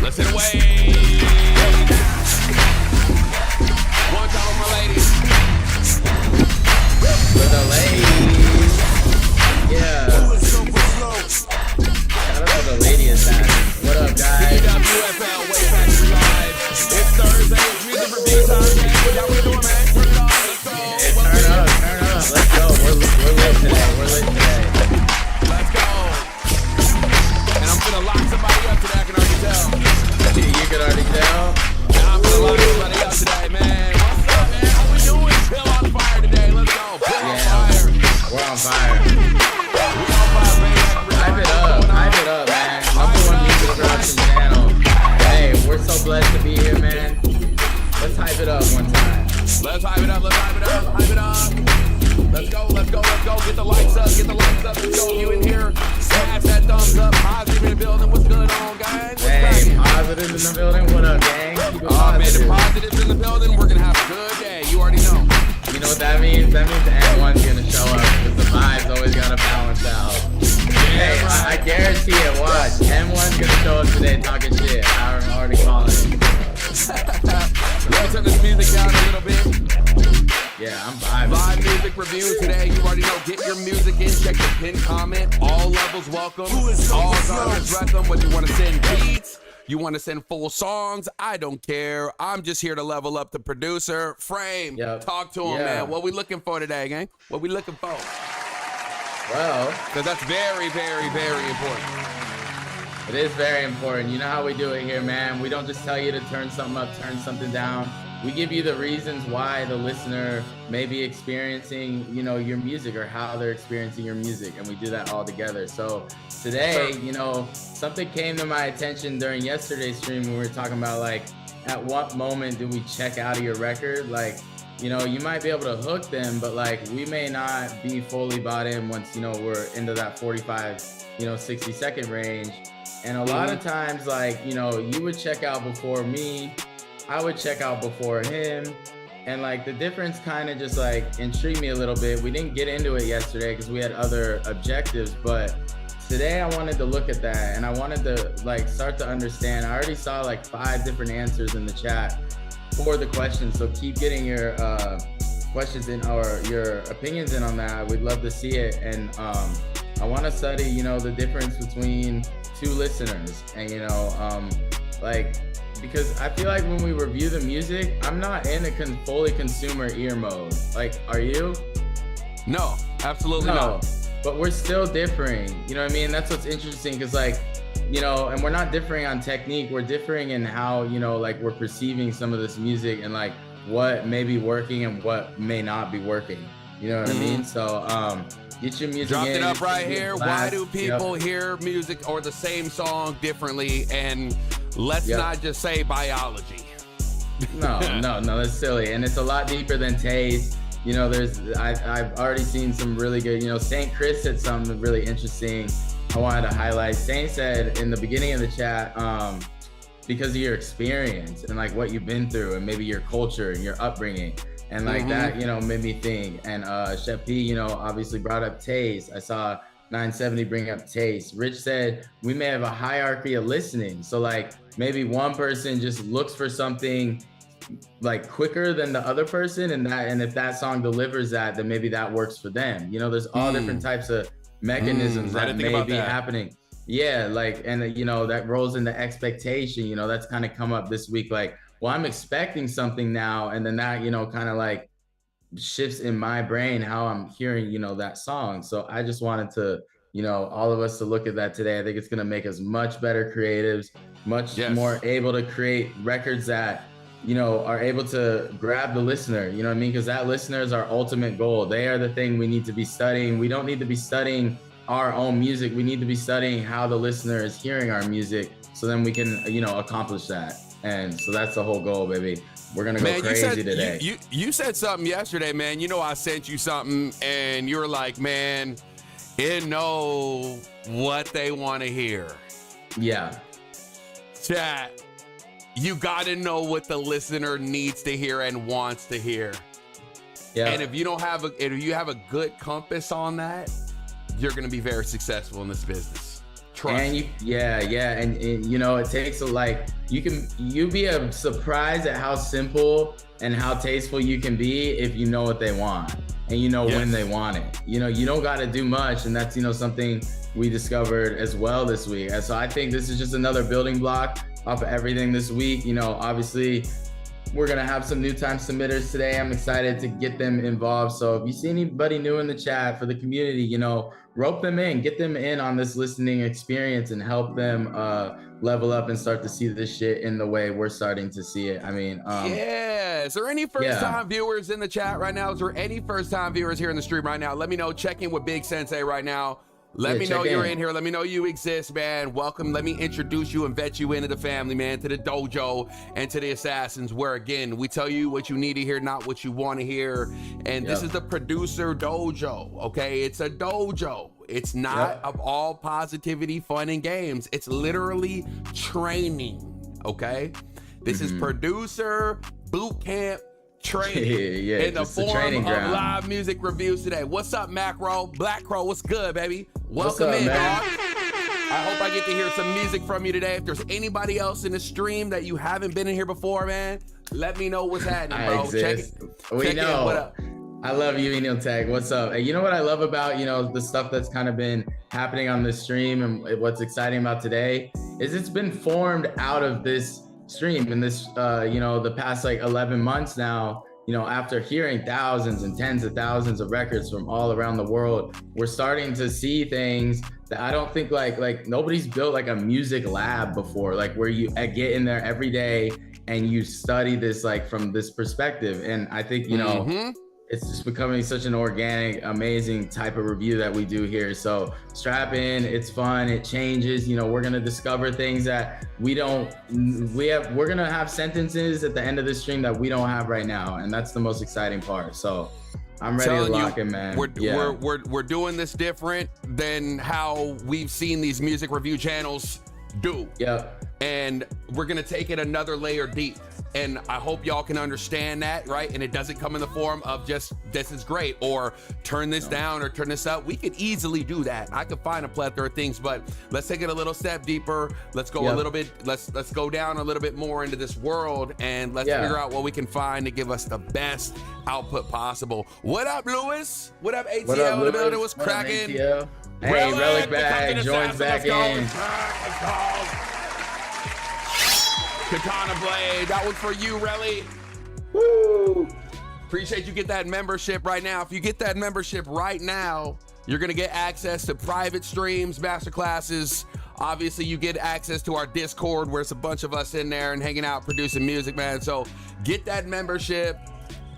Let's hit away. One time with my ladies. For the ladies. Yeah. Shout out to the lady assassin. What up, guys? WFL, way back live. It's Thursday. It's music review time, man. How we doing, man? Turn it on. Let's go. Yeah, turn up. Let's go. We're lit today. Let's go. And I'm gonna lock somebody up today. I can already tell. You can already tell. And I'm gonna lock somebody up today, man. What's up, man? How we doing? Pill on fire today. Let's go. Pill on fire. We're on fire. We on fire, baby. Hype it up, man. #1 music production channel. Hey, we're so blessed to be here, man. Let's hype it up one time. Let's hype it up. Let's go. Get the lights up. Let's go. You in here? Smash that thumbs up. Positive in the building. What's going on, guys? Hey, positive in the building. What up, gang? Keep it positive. Man, the positives in the building. We're gonna have a good day. You already know. You know what that means? That means the M1's gonna show up because the vibe's always gotta balance out. Hey, I guarantee it. Watch. M1's gonna show up today talking shit. I'm already calling it. Let's turn this music down a little bit. Yeah, I'm vibing. Live music review today. You already know. Get your music in. Check the pin comment. All levels welcome. All genres welcome. Whether you want to send beats, you want to send full songs, I don't care. I'm just here to level up the producer. Frame. Yep. Talk to him, man. What we looking for today, gang? What we looking for? Well, because that's very, very, very important. It is very important. You know how we do it here, man. We don't just tell you to turn something up, turn something down. We give you the reasons why the listener may be experiencing, you know, your music or how they're experiencing your music. And we do that all together. So today, you know, something came to my attention during yesterday's stream when we were talking about, like, at what moment do we check out of your record? Like, you know, you might be able to hook them, but like we may not be fully bought in once, you know, we're into that 45, 60-second range. And a lot of times, like, you know, you would check out before me, I would check out before him. And like the difference kind of just like intrigued me a little bit. We didn't get into it yesterday because we had other objectives, but today I wanted to look at that and I wanted to like start to understand. I already saw like 5 different answers in the chat for the questions. So keep getting your questions in or your opinions in on that. We'd love to see it. And I want to study, you know, the difference between 2 listeners and, you know, like, because I feel like when we review the music, I'm not in a fully consumer ear mode. Like, are you? No, absolutely not. But we're still differing. You know what I mean? That's what's interesting because, like, you know, and we're not differing on technique. We're differing in how, you know, like we're perceiving some of this music and like what may be working and what may not be working. You know what I mean? So, get your music dropped in. It up right here. Why do people hear music or the same song differently? And let's not just say biology. No, that's silly. And it's a lot deeper than taste. You know, I've already seen some really good, you know, St. Chris said something really interesting I wanted to highlight. Saint said in the beginning of the chat, because of your experience and like what you've been through and maybe your culture and your upbringing and like that, you know, made me think. And Chef P, you know, obviously brought up taste. I saw 970 bring up taste. Rich said we may have a hierarchy of listening. So like maybe one person just looks for something like quicker than the other person, and if that song delivers that, then maybe that works for them. You know, there's all different types of mechanisms that may be happening. Yeah, like, and you know, that rolls into expectation. You know, that's kind of come up this week. Like, well, I'm expecting something now, and then that, you know, kind of like shifts in my brain how I'm hearing, you know, that song. So I just wanted to, you know, all of us to look at that today. I think it's going to make us much better creatives, much more able to create records that, you know, are able to grab the listener, you know what I mean? Because that listener is our ultimate goal. They are the thing we need to be studying. We don't need to be studying our own music. We need to be studying how the listener is hearing our music, so then we can, you know, accomplish that. And so that's the whole goal, baby. We're gonna go crazy today. You said something yesterday, man. You know, I sent you something and you were like, man, it know what they want to hear. Yeah. Chat. You got to know what the listener needs to hear and wants to hear. Yeah. And if you have a good compass on that, you're going to be very successful in this business. Trust. And and you know, it takes you'd be surprised at how simple and how tasteful you can be if you know what they want and you know when they want it. You know, you don't got to do much, and that's, you know, something we discovered as well this week. And so I think this is just another building block off of everything this week. You know, obviously we're gonna have some new time submitters today. I'm excited to get them involved. So if you see anybody new in the chat for the community, you know, rope them in, get them in on this listening experience and help them level up and start to see this shit in the way we're starting to see it. I mean, is there any first-time viewers in the chat right now? Is there any first-time viewers here in the stream right now? Let me know. Check in with Big Sensei right now. Let me know you're in here. Let me know you exist, man. Welcome. Let me introduce you and vet you into the family, man, to the dojo and to the assassins, where, again, we tell you what you need to hear, not what you want to hear. And this is the producer dojo, okay? It's a dojo. It's not of all positivity, fun, and games. It's literally training, okay? This is producer boot camp training in the form of live music reviews today. What's up, Macro? Black Crow, what's good, baby? Welcome in, dog. I hope I get to hear some music from you today. If there's anybody else in the stream that you haven't been in here before, man, let me know what's happening, bro. Check in. What up? I love you, Enil Tech. What's up? And you know what I love about, you know, the stuff that's kind of been happening on this stream, and what's exciting about today is it's been formed out of this stream in this, you know, the past like 11 months now. You know, after hearing thousands and tens of thousands of records from all around the world, we're starting to see things that I don't think like nobody's built like a music lab before, like where you get in there every day and you study this like from this perspective. And I think, you know, it's just becoming such an organic, amazing type of review that we do here. So strap in, it's fun, it changes. You know, we're gonna discover things that we're gonna have sentences at the end of the stream that we don't have right now. And that's the most exciting part. So I'm ready to lock in, man. We're doing this different than how we've seen these music review channels do. And we're gonna take it another layer deep. And I hope y'all can understand that, right? And it doesn't come in the form of just, this is great, or turn this down or turn this up. We could easily do that. I could find a plethora of things, but let's take it a little step deeper. Let's go a little bit, let's go down a little bit more into this world, and let's figure out what we can find to give us the best output possible. What up, Lewis? What up, ATL? In the building was cracking. Hey, Relic Bag joins back in. Let's go. Katana Blade, that was for you, Relly. Woo! Appreciate you get that membership right now. If you get that membership right now, you're gonna get access to private streams, masterclasses. Obviously, you get access to our Discord, where it's a bunch of us in there and hanging out, producing music, man. So get that membership.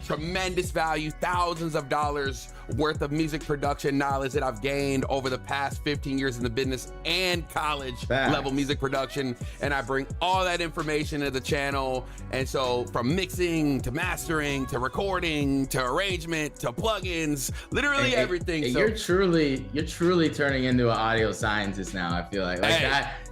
Tremendous value, thousands of dollars worth of music production knowledge that I've gained over the past 15 years in the business and college level music production. And I bring all that information to the channel. And so from mixing to mastering to recording to arrangement to plugins, literally everything. So you're truly turning into an audio scientist now. I feel like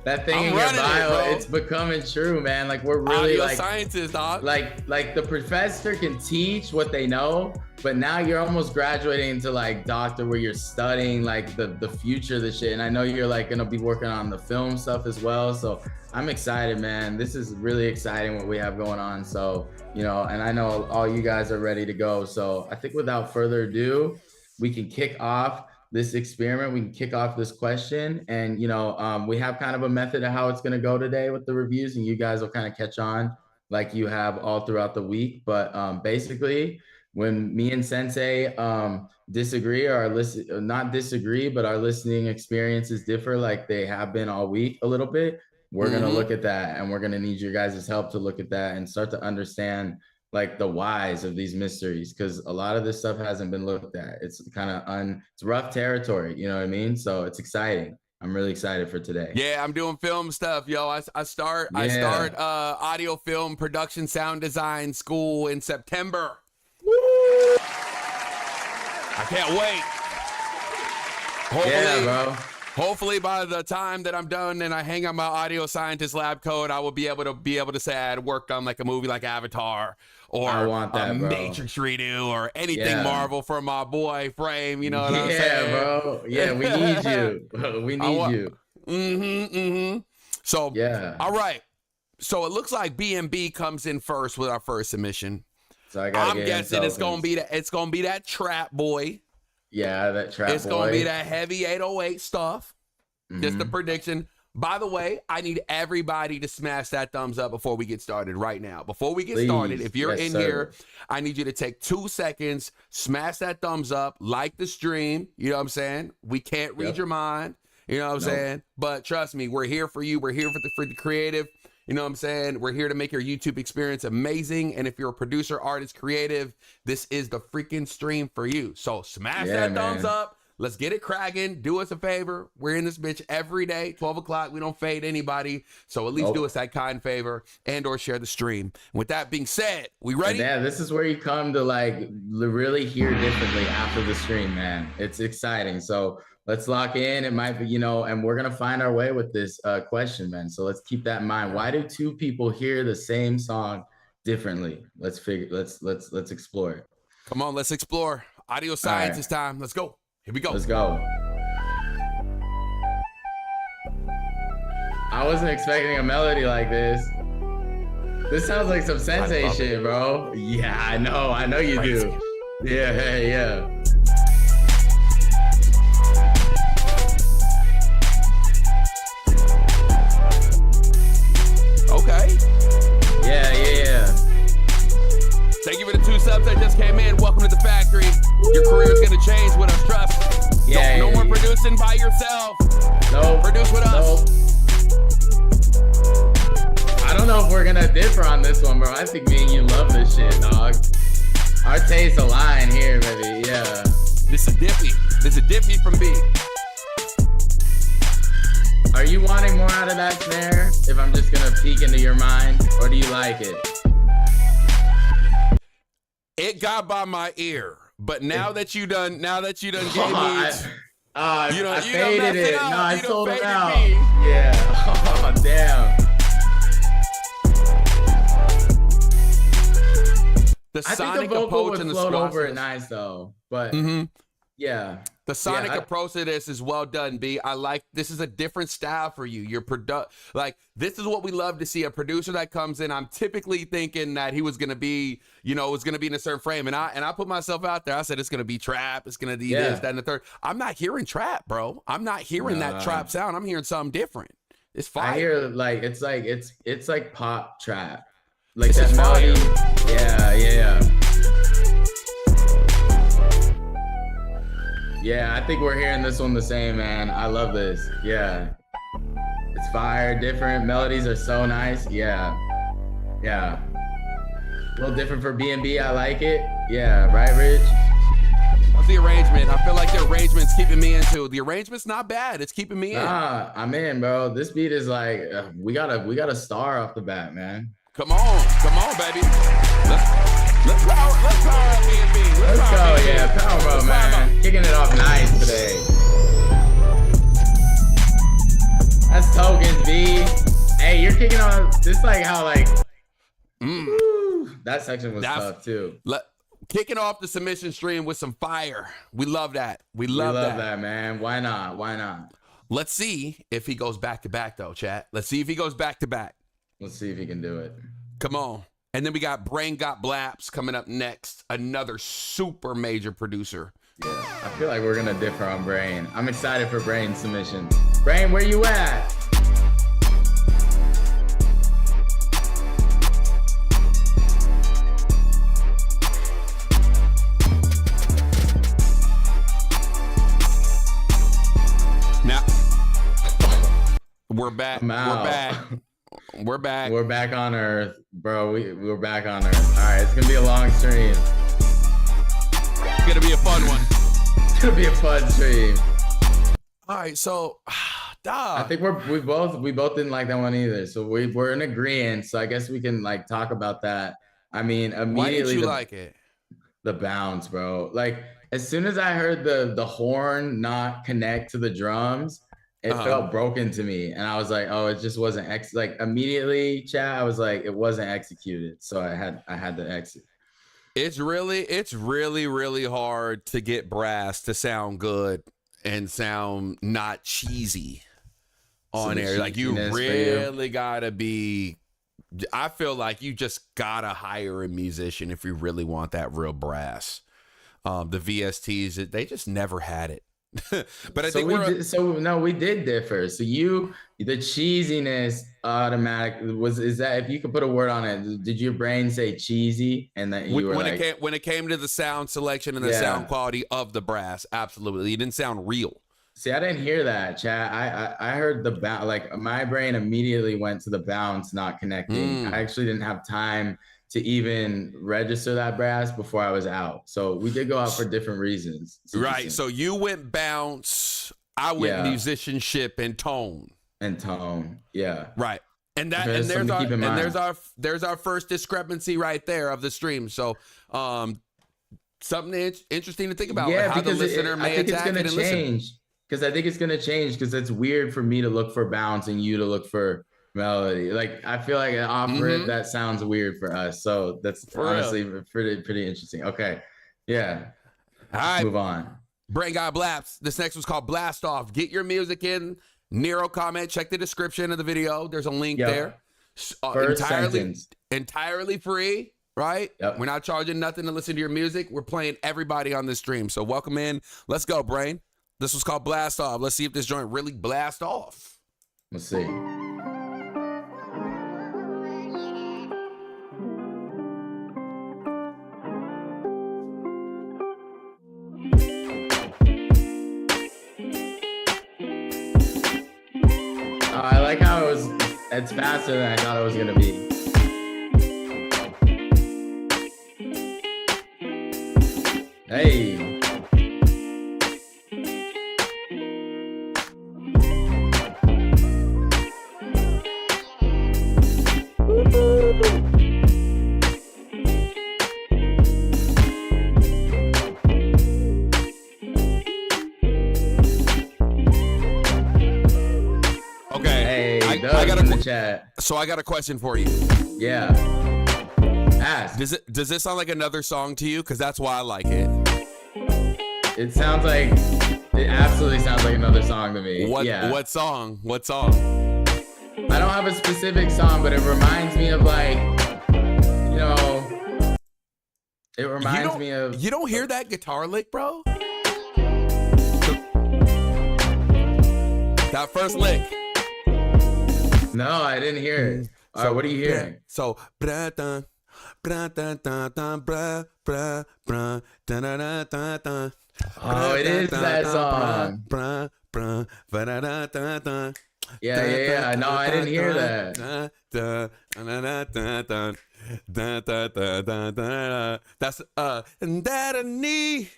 that thing in your bio, it's becoming true, man. Like we're really audio scientists, dog. Like the professor can teach what they know, but now you're almost graduating into like doctor, where you're studying like the future of the shit. And I know you're like gonna be working on the film stuff as well. So I'm excited, man. This is really exciting what we have going on. So, you know, and I know all you guys are ready to go. So I think without further ado, we can kick off this experiment. We can kick off this question, and you know, we have kind of a method of how it's going to go today with the reviews, and you guys will kind of catch on like you have all throughout the week. But basically, when me and Sensei disagree, or not disagree, but our listening experiences differ, like they have been all week a little bit, we're going to look at that, and we're going to need your guys' help to look at that and start to understand like the whys of these mysteries, because a lot of this stuff hasn't been looked at. It's kind of it's rough territory, you know what I mean? So it's exciting. I'm really excited for today. Yeah, I'm doing film stuff, yo. I start audio film production sound design school in September. Woo! I can't wait. Hopefully by the time that I'm done and I hang on my audio scientist lab coat, I will be able to say I had worked on like a movie like Avatar, or a Matrix redo, or anything Marvel for my boy Frame. You know what I'm saying? Bro. Yeah, we need you. We need you. So, Yeah. all right. So it looks like B&B comes in first with our first submission. So I gotta I'm get guessing it's gonna be that trap boy. Yeah, that trap It's boy. gonna be that heavy 808 stuff. Just the Mhm. prediction. By the way, I need everybody to smash that thumbs up before we get started right now. Before we get started, Please. if you're Yes, in sir. here, I need you to take 2 seconds, smash that thumbs up, like the stream. You know what I'm saying? We can't read Yep. your mind. You know what I'm Nope. saying? But trust me, we're here for you. We're here for the creative. You know what I'm saying? We're here to make your YouTube experience amazing. And if you're a producer, artist, creative, this is the freaking stream for you. So smash that thumbs up. Let's get it cracking. Do us a favor. We're in this bitch every day, 12 o'clock. We don't fade anybody. So at least do us that kind favor and or share the stream. With that being said, we ready? Yeah, this is where you come to like really hear differently after the stream, man. It's exciting. So let's lock in. It might be, you know, and we're gonna find our way with this question, man. So let's keep that in mind. Why do two people hear the same song differently? Let's explore it. Come on, let's explore. Audio science is time. Let's go. Here we go. Let's go. I wasn't expecting a melody like this. This sounds like some sensei shit, bro. Yeah, I know you do. Yeah. Okay. Yeah. Thank you for the 2 subs that just came in. Welcome to the factory. Your career is gonna change with us, trust. Yeah. No more producing by yourself. No. Produce with us. I don't know if we're gonna differ on this one, bro. I think me and you love this shit, dog. Our tastes align here, baby. Yeah. This is Diffy from B. Are you wanting more out of that snare? If I'm just gonna peek into your mind, or do you like it? It got by my ear, but now that you done gave me, you I done faded it. it up. No, I You done sold it faded out. me. Yeah. Oh, damn. The I sonic think the vocal approach would and the float over it scrosses. nice though, but yeah. The sonic approach to this is well done, B. I like this is a different style for you. Your like this is what we love to see. A producer that comes in. I'm typically thinking that he was gonna be, was gonna be in a certain frame. And I put myself out there. I said it's gonna be trap, it's gonna be this, that, and the third. I'm not hearing trap, bro. I'm not hearing that trap sound. I'm hearing something different. It's fire. I hear like it's like pop trap. Like that melody. Yeah. Yeah, I think we're hearing this one the same, man. I love this. Yeah. It's fire, different. Melodies are so nice. Yeah. A little different for B&B. I like it. Yeah, right, Rich? How's the arrangement? I feel like the arrangement's keeping me into. The arrangement's not bad. It's keeping me in. Nah, I'm in, bro. This beat is like, we got a star off the bat, man. Come on, baby. Let's power up B&B. Let's go, yeah. Power up, man. Kicking it off nice today. That's tokens, B. Hey, you're kicking on this like how like that section was tough too. Kicking off the submission stream with some fire. We love that. We love that, man. Why not? Let's see if he goes back to back though, chat. Let's see if he goes back to back. Let's see if he can do it. Come on. And then we got Brain Got Blaps coming up next. Another super major producer. Yeah, I feel like we're gonna differ on Brain. I'm excited for Brain submission. Brain, where you at? Now, we're back. We're back on Earth, bro. We're back on Earth. All right, it's gonna be a long stream. It's gonna be a fun one. It's gonna be a fun stream. All right, so, I think we both didn't like that one either. So we're in agreement. So I guess we can like talk about that. I mean, immediately. Why did you like it? The bounce, bro. Like as soon as I heard the horn not connect to the drums. It felt broken to me, and I was like, "Oh, it just wasn't like immediately." Chat, I was like, "It wasn't executed," so I had to exit. It's really hard to get brass to sound good and sound not cheesy. on the air. Like you cheesiness for really gotta be. I feel like you just gotta hire a musician if you really want that real brass. The VSTs, they just never had it. But I think we did differ. So the cheesiness is that, if you could put a word on it, did your brain say cheesy? And that you were when it came to the sound selection and the sound quality of the brass, absolutely. It didn't sound real. See, I didn't hear that, chat. I heard the bounce. Like my brain immediately went to the bounce, not connecting. I actually didn't have time to even register that brass before I was out. So we did go out for different reasons. Right. So you went bounce. I went musicianship and tone. Yeah. Right. And there's our first discrepancy right there of the stream. So something interesting to think about. Yeah, how the listener may attack it and listen. Because I think it's gonna change, because it's weird for me to look for bounce and you to look for melody. Like I feel like off rip that sounds weird for us. So that's honestly pretty interesting. Okay. Yeah. All right. Move on. Brain Guy Blaps. This next one's called Blast Off. Get your music in. Nero comment. Check the description of the video. There's a link there. Entirely free. Right? Yep. We're not charging nothing to listen to your music. We're playing everybody on this stream. So welcome in. Let's go, Brain. This was called Blast Off. Let's see if this joint really blast off. Let's see. I like how it's faster than I thought it was gonna be. Hey. So I got a question for you. Yeah. Ask. Does this sound like another song to you? Because that's why I like it. It absolutely sounds like another song to me. What song? I don't have a specific song, but it reminds me of it reminds me of. You don't hear that guitar lick, bro? That first lick. No, I didn't hear it. All right, what are you hearing? So, oh, it is that song. Yeah. No, I didn't hear that. That's that I need.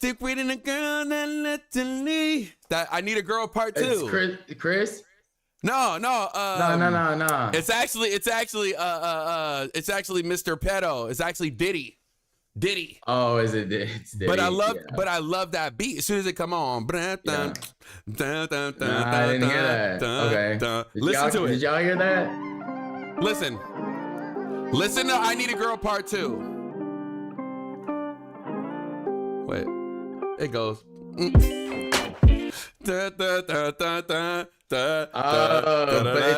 Think we need a girl that let to leave. That I Need a Girl Part 2. It's Chris? No. No. It's actually Mr. Pedo. It's actually Diddy. Oh, is it? It's Diddy. But I love that beat. As soon as it come on. I didn't hear that. Okay. Listen to it. Did y'all hear that? Listen to I Need a Girl Part 2. Wait. It goes. But it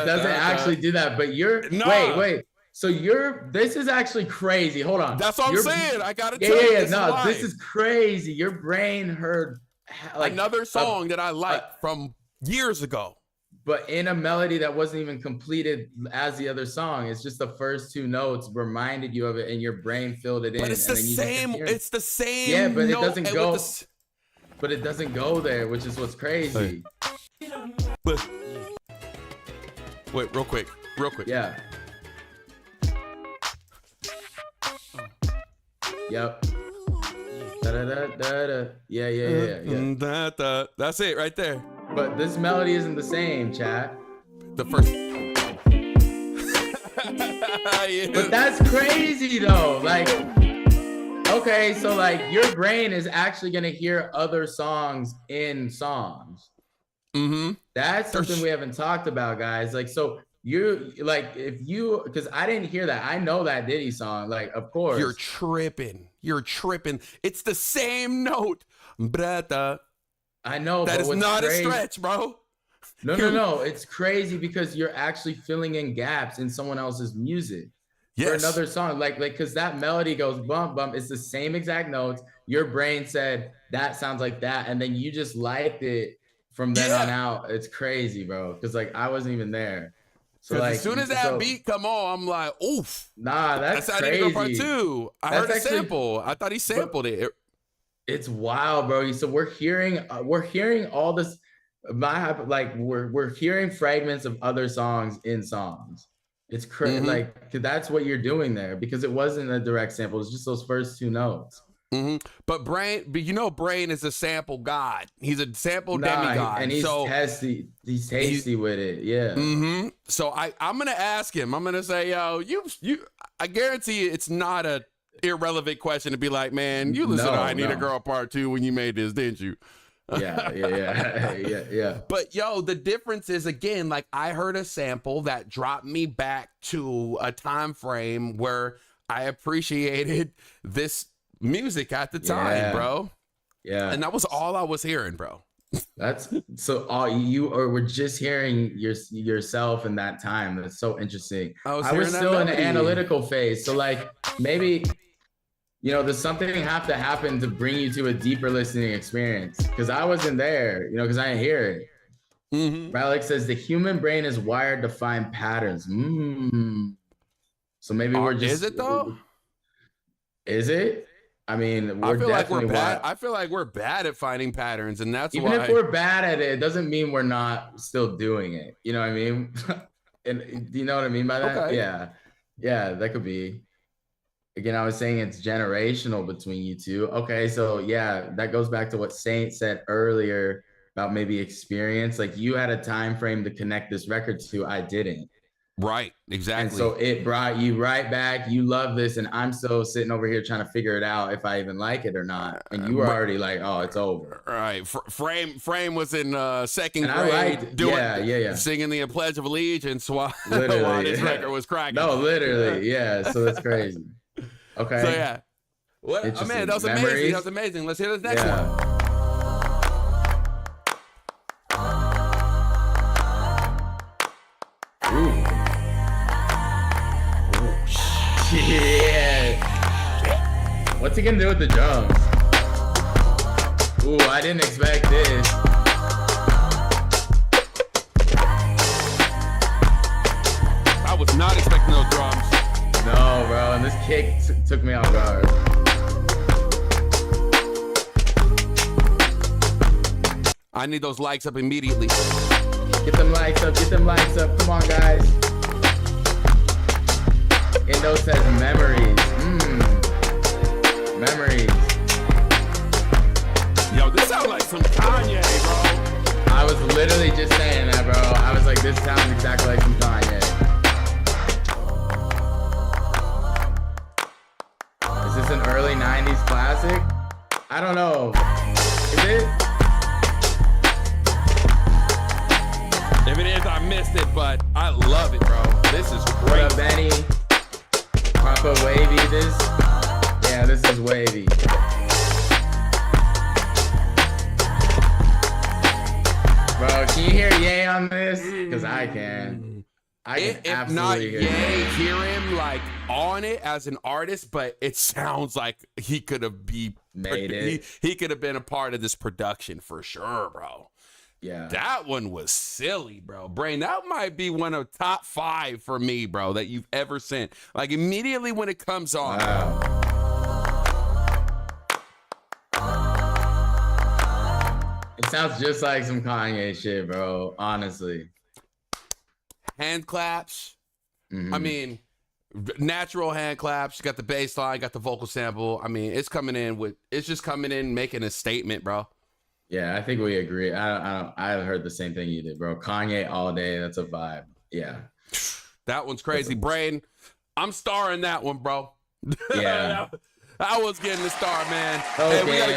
doesn't actually do that. But wait. So this is actually crazy. Hold on. That's what I'm saying. I gotta tell you. This is crazy. Your brain heard another song that I like from years ago, but in a melody that wasn't even completed as the other song. It's just the first two notes reminded you of it, and your brain filled it in. But it's the same. It's the same. Yeah, but it doesn't go. But it doesn't go there, which is what's crazy. Wait, real quick. Yeah. Yep. Da-da-da-da-da. Yeah. That's it right there. But this melody isn't the same, chat. The first. But that's crazy though. Like, okay, so like your brain is actually gonna hear other songs in songs. Mm-hmm. That's something we haven't talked about, guys. Like, so because I didn't hear that. I know that Diddy song, like, of course. You're tripping. It's the same note. Brata. I know. That is not a stretch, bro. No. It's crazy because you're actually filling in gaps in someone else's music. Yes. For another song, like because that melody goes bump bump. It's the same exact notes. Your brain said that sounds like that, and then you just liked it from then on out. It's crazy, bro. Because like I wasn't even there. So like as soon as that beat come on, I'm like, oof. Nah, that's crazy. I need to go part 2. I heard a sample. I thought he sampled it. It's wild, bro. So we're hearing all this. We're hearing fragments of other songs in songs. It's crazy, like that's what you're doing there because it wasn't a direct sample. It's just those first 2 notes. But Brain is a sample god. He's a sample demigod, and he's tasty. He's tasty with it. Yeah. So I'm gonna ask him. I'm gonna say, yo, you. I guarantee you, it's not a irrelevant question to be like, man, you listen to I Need a Girl Part 2 when you made this, didn't you? Yeah. But yo, the difference is, again, like I heard a sample that dropped me back to a time frame where I appreciated this music at the time, bro. Yeah. And that was all I was hearing, bro. That's so all you were just hearing yourself in that time. That's so interesting. I was still in the analytical phase. So like maybe does something have to happen to bring you to a deeper listening experience? Because I wasn't there, because I didn't hear it. Alex says the human brain is wired to find patterns. So maybe we're just. Is it though? Is it? I mean, I feel like we're bad. I feel like we're bad at finding patterns, and that's even if we're bad at it, it doesn't mean we're not still doing it. You know what I mean? And do you know what I mean by that? Okay. Yeah, that could be. Again, I was saying it's generational between you two. Okay, so yeah, that goes back to what Saint said earlier about maybe experience. Like you had a time frame to connect this record to, I didn't. Right, exactly. And so it brought you right back. You love this, and I'm still sitting over here trying to figure it out if I even like it or not. And you were already like, "Oh, it's over." Right. Frame was in second grade, doing singing the Pledge of Allegiance while this record was cracking. No, literally, yeah. So that's crazy. Okay. So yeah. Oh man, that was amazing. That was amazing. Let's hear this next one. Yeah. What's he gonna do with the drums? Ooh, I didn't expect this. I was not expecting those drums. No, bro, and this kick took me off guard. I need those likes up immediately. Get them likes up, Come on, guys. Indo says memories. Memories. Yo, this sounds like some Kanye, bro. I was literally just saying that, bro. I was like, this sounds exactly like some Kanye. Is this an early 90s classic? I don't know. Is it? If it is, I missed it, but I love it, bro. This is great. What up, Benny? Proper wavy, this is wavy. Bro, can you hear Ye on this? Because I can. If not Ye, hear him like on it as an artist, but it sounds like he could have made it. He could have been a part of this production for sure, bro. Yeah. That one was silly, bro. Brain, that might be one of top 5 for me, bro, that you've ever sent. Like immediately when it comes on. Wow. It sounds just like some Kanye shit, bro. Honestly. Hand claps. I mean, natural hand claps. You got the bass line, got the vocal sample. I mean, it's just coming in making a statement, bro. Yeah, I think we agree. I heard the same thing you did, bro. Kanye all day. That's a vibe. Yeah. That one's crazy. Brain, I'm starring that one, bro. Yeah. I was getting the star, man. Okay. Hey, we gotta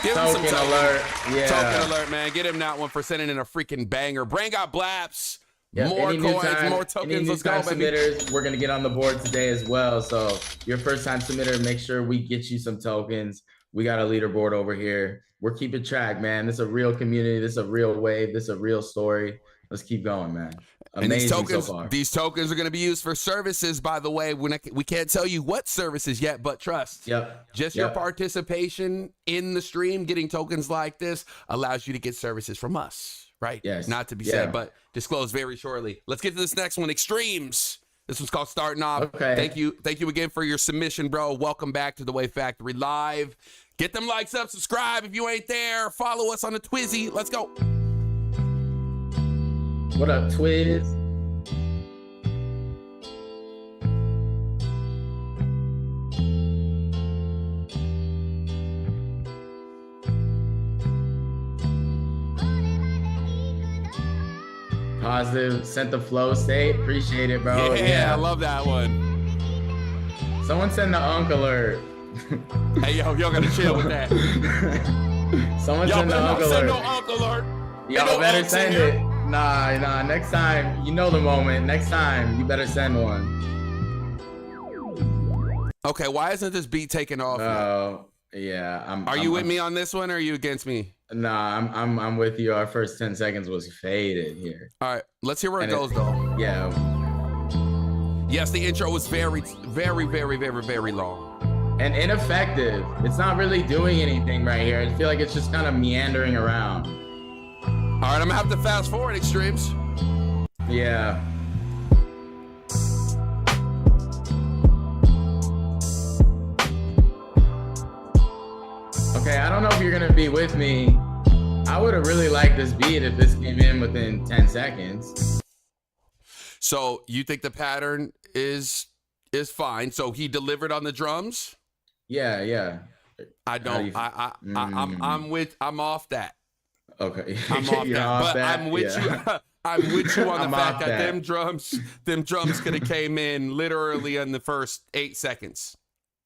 give him some token alert. Yeah. Token alert, man. Get him that one for sending in a freaking banger. Brain got blaps. Yep. More coins, more tokens. Let's go, baby. Submitters, we're gonna get on the board today as well. So your first time submitter, make sure we get you some tokens. We got a leaderboard over here. We're keeping track, man. This is a real community. This is a real wave. This is a real story. Let's keep going, man. And Amazing so far. These tokens are going to be used for services, by the way. We can't tell you what services yet, but trust. Yep. Just your participation in the stream, getting tokens like this, allows you to get services from us, right? Yes. Not to be said, but disclosed very shortly. Let's get to this next one, Extremes. This one's called Starting Off. Okay. Thank you again for your submission, bro. Welcome back to the Wave Factory Live. Get them likes up, subscribe if you ain't there. Follow us on the Twizzy. Let's go. What up, Twiz? Positive, sent the flow state. Appreciate it, bro. Yeah, I love that one. Someone send the unk alert. Hey, y'all gotta chill with that. Someone send the unk alert. Send no unk alert. Y'all better send it. Nah. Next time, you know the moment. Next time, you better send one. Okay, why isn't this beat taking off? Oh, yeah. Are you with me on this one, or are you against me? Nah, I'm with you. Our first 10 seconds was faded here. All right, let's hear where it goes, though. Yeah. Yes, the intro was very, very, very, very, very long. And ineffective. It's not really doing anything right here. I feel like it's just kind of meandering around. All right, I'm gonna have to fast forward, Extremes. Yeah. Okay, I don't know if you're gonna be with me. I would have really liked this beat if this came in within 10 seconds. So you think the pattern is fine? So he delivered on the drums? Yeah. I don't. I'm off that. Okay. I'm off that. But I'm with you. I'm with you on the fact that them drums could have came in literally in the first 8 seconds.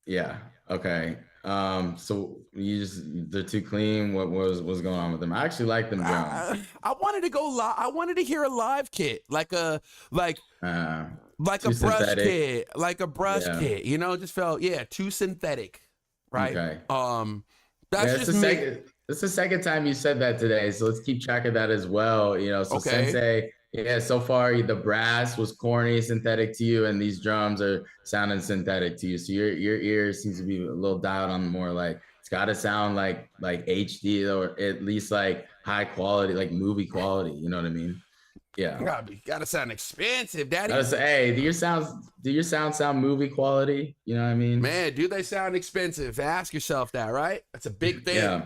Yeah. Okay. So they're too clean. What was going on with them? I actually like them drums. I wanted to go live. I wanted to hear a live kit, like a brush kit, like a brush kit. You know, just felt too synthetic, right? Okay. That's just me. It's the second time you said that today, so let's keep track of that as well. You know, so Sensei. Yeah, so far the brass was corny, synthetic to you, and these drums are sounding synthetic to you. So your ear seems to be a little dialed on more like it's got to sound like HD or at least like high quality, like movie quality. You know what I mean? Yeah. Gotta sound expensive, Daddy. Hey, do your sounds sound movie quality? You know what I mean? Man, do they sound expensive? Ask yourself that, right? That's a big thing. Yeah.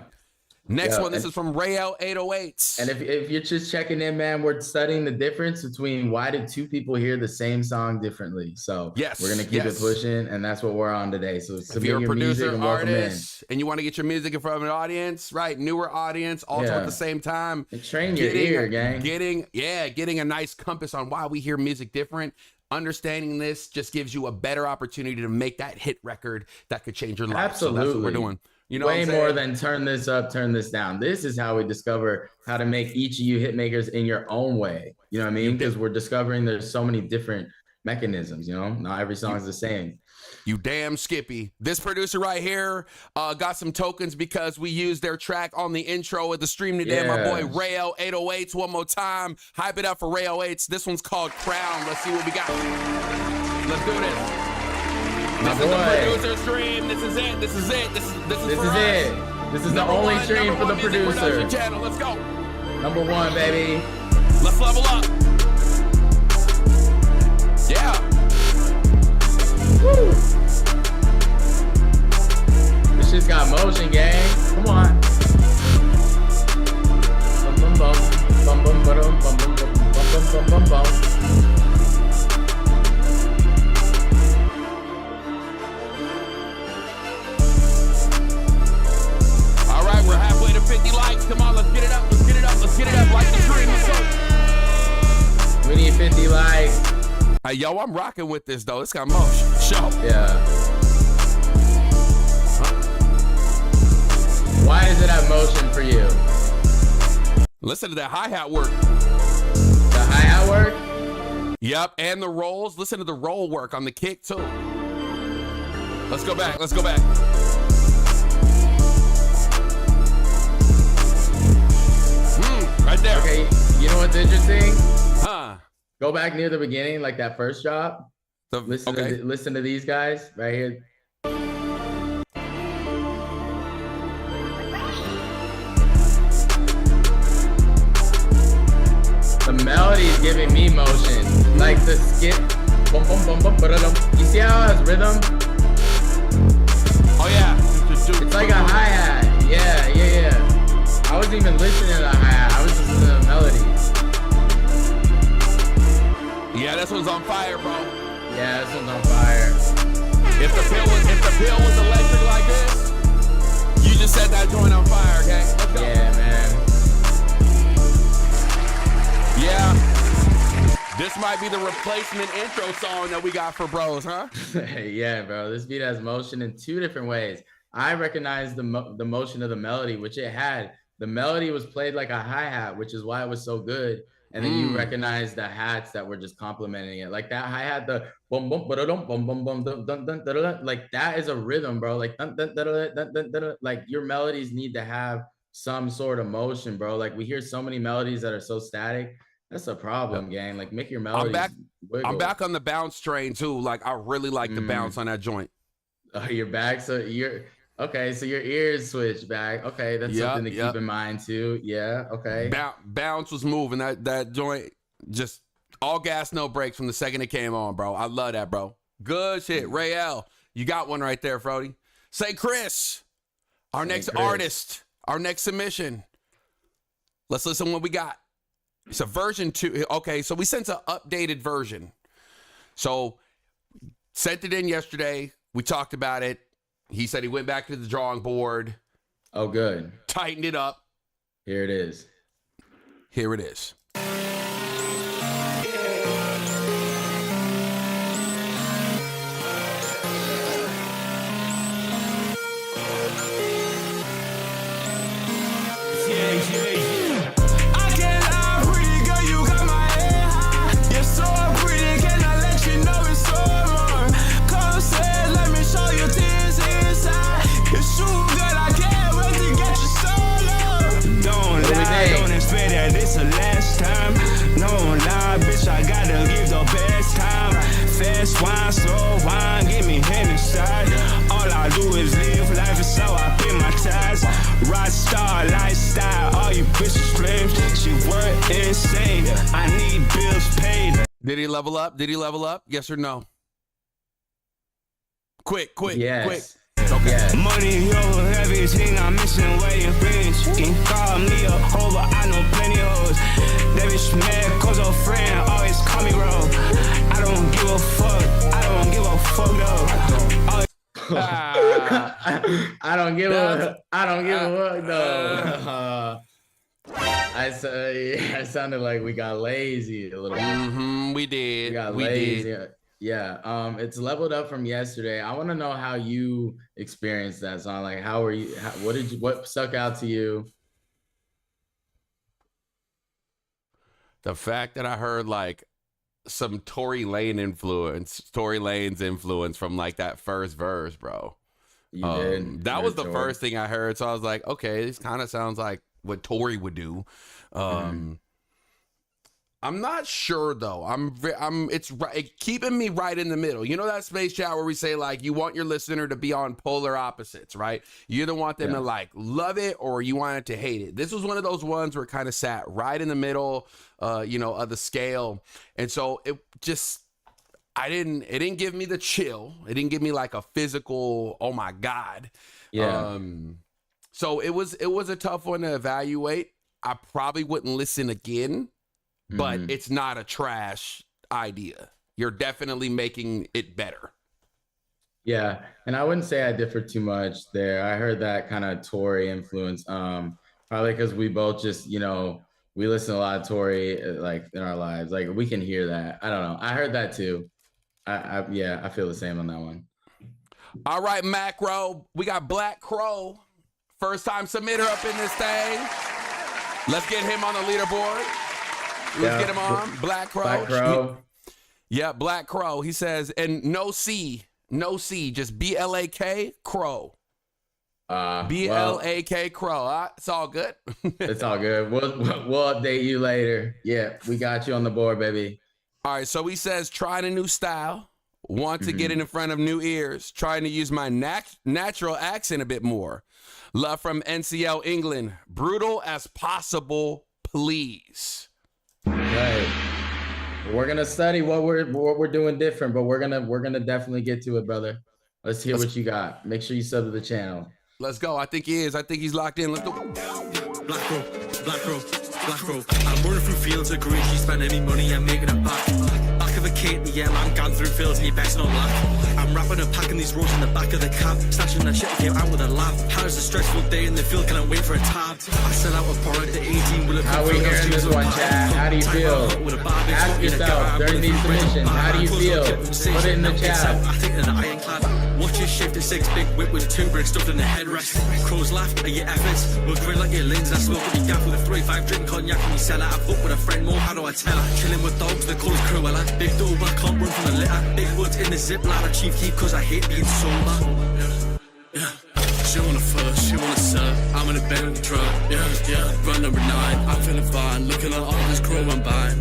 Next one, this is from Rael 808s. And if you're just checking in, man, we're studying the difference between why did two people hear the same song differently. So we're gonna keep it pushing, and that's what we're on today. So if you're a producer, artist, and you want to get your music in front of an audience, right? Newer audience, also at the same time. And train your ear, gang. Getting a nice compass on why we hear music different. Understanding this just gives you a better opportunity to make that hit record that could change your life. Absolutely. So that's what we're doing. You know, way more than turn this up, turn this down. This is how we discover how to make each of you hit makers in your own way. You know what I mean? Because we're discovering there's so many different mechanisms, you know? Not every song is the same. You damn Skippy. This producer right here got some tokens because we used their track on the intro of the stream today. My boy Rael 808s. One more time. Hype it up for Rael 8s. This one's called Crown. Let's see what we got. Let's do this. This is the producer stream. This is it. This is it. This is it. This is the only stream for the producer channel. Let's go. Number 1, baby. Let's level up. Yeah. Woo. This shit's got motion, gang. Come on. Bum bum bum bum bum bum bum bum bum bum bum. We're halfway to 50 likes. Come on, let's get it up. Let's get it up. Let's get it up. Like the stream. Let's go. We need 50 likes. Hey, yo, I'm rocking with this, though. It's got motion. Show. Yeah. Why does it have motion for you? Listen to that hi-hat work. The hi-hat work? Yep, and the rolls. Listen to the roll work on the kick, too. Let's go back. Let's go back. Right there. Okay, you know what's interesting? Huh. Go back near the beginning, like that first drop. Listen to these guys right here. The melody is giving me motion, like the skip. Boom, boom, boom, boom, ba-da-dum. You see how it has rhythm? Oh yeah. It's like a hi-hat. Yeah. I wasn't even listening to the hi-hat. I was listening to the melody. Yeah, this one's on fire, bro. Yeah, this one's on fire. If the pill was electric like this, you just set that joint on fire, okay? Let's go. Yeah, man. Yeah. This might be the replacement intro song that we got for bros, huh? Yeah, bro. This beat has motion in two different ways. I recognize the motion of the melody, which it had. The melody was played like a hi-hat, which is why it was so good. And then you recognize the hats that were just complementing it. Like that hi-hat, the boom boom ba-da-dum, boom boom boom dun, dun, dun, dun, like that is a rhythm, bro. Like dun, dun, dun, dun, dun, dun, dun, like your melodies need to have some sort of motion, bro. Like we hear so many melodies that are so static. That's a problem, gang. Like make your melodies wiggle. I'm back on the bounce train too. Like I really like the bounce on that joint. Oh, you're back. So you're okay. So your ears switched back. Okay, that's something to keep in mind too. Yeah. Okay. Bounce was moving. That joint just all gas, no brakes from the second it came on, bro. I love that, bro. Good shit. Ray L, you got one right there, Frody. Say Chris, our next artist, our next submission. Let's listen to what we got. It's a version 2. Okay, so we sent an updated version. So sent it in yesterday. We talked about it. He said he went back to the drawing board. Oh, good. Tightened it up. Here it is. Here it is. Wine, slow wine, give me hand inside. All I do is live life, and so I pay my ties. Rock star lifestyle, all you bitches flames. She work insane. I need bills paid. Did he level up? Did he level up? Yes or no? Quick. Yes. Quick. Okay. Yes. Money over everything I'm missing, waiting finish. You can call me a hoe, but I know plenty of hoes. That bitch mad cause her friend always call me bro. I don't give a fuck. I don't give a fuck though. I don't give a fuck though. I sounded like we got lazy a little bit. We did. We got lazy. Yeah. It's leveled up from yesterday. I want to know how you experienced that song. Like, how were you? What stuck out to you? The fact that I heard like some Tory Lane's influence from like that first verse, bro. You did. That was the first thing I heard. So I was like, okay, this kind of sounds like what Tory would do. I'm not sure though. It's keeping me right in the middle. You know that space chat where we say like you want your listener to be on polar opposites, right? You either want them to like love it or you want it to hate it. This was one of those ones where it kind of sat right in the middle, of the scale. And so it didn't give me the chill. It didn't give me like a physical, oh my God. Yeah. So it was a tough one to evaluate. I probably wouldn't listen again. But it's not a trash idea. You're definitely making it better. Yeah, and I wouldn't say I differ too much there. I heard that kind of Tory influence, probably because we both just, we listen to a lot of Tory like in our lives. Like we can hear that. I don't know. I heard that too. I feel the same on that one. All right, Macro. We got Black Crow, first time submitter up in this thing. Let's get him on the leaderboard. Let's get him on. Black Crow. Black Crow. Black Crow. He says, and no C, just BLAK Crow. Well, BLAK Crow. It's all good. it's all good. We'll update you later. Yeah, we got you on the board, baby. All right, so he says, trying a new style, want to get in front of new ears, trying to use my natural accent a bit more. Love from NCL England. Brutal as possible, please. Right. We're gonna study what we're doing different, but we're gonna definitely get to it, brother. Let's hear what you got. Make sure you sub to the channel. Let's go. I think he is. I think he's locked in. Let's go. Black row, black row, black row. I'm running through fields of green. She spend any money, I'm making it back. Back of a kit, yeah, man, gone through fields and you best not laugh. I'm rapping and packing these roads in the back of the cab. Stashing that shit, I came out with a laugh. How's a stressful day in the field, can I wait for a tab? I sell out a product at 18 with a How we hearing this one, Chad? How do you feel? Ask yourself during these submissions, how do you feel? Put it in the chat. I think that I ain't clad. Watch your shift, a 6 big whip with 2 bricks stuffed in the headrest. Crows laugh at your efforts. We'll grin like your lens. I smoke at your gaff with a 3-5 drink cognac and you sell out a book with a friend more. How do I tell her? Chilling with dogs, the colours Cruella. Big dog, I can't run from the litter. Big woods in the zip line. I chief keep cause I hate being sober. Yeah. She wanna fuck, she wanna serve. I'm in a Bentley truck. Yeah. Run number 9. I'm feeling fine. Looking at all this chrome I'm buying.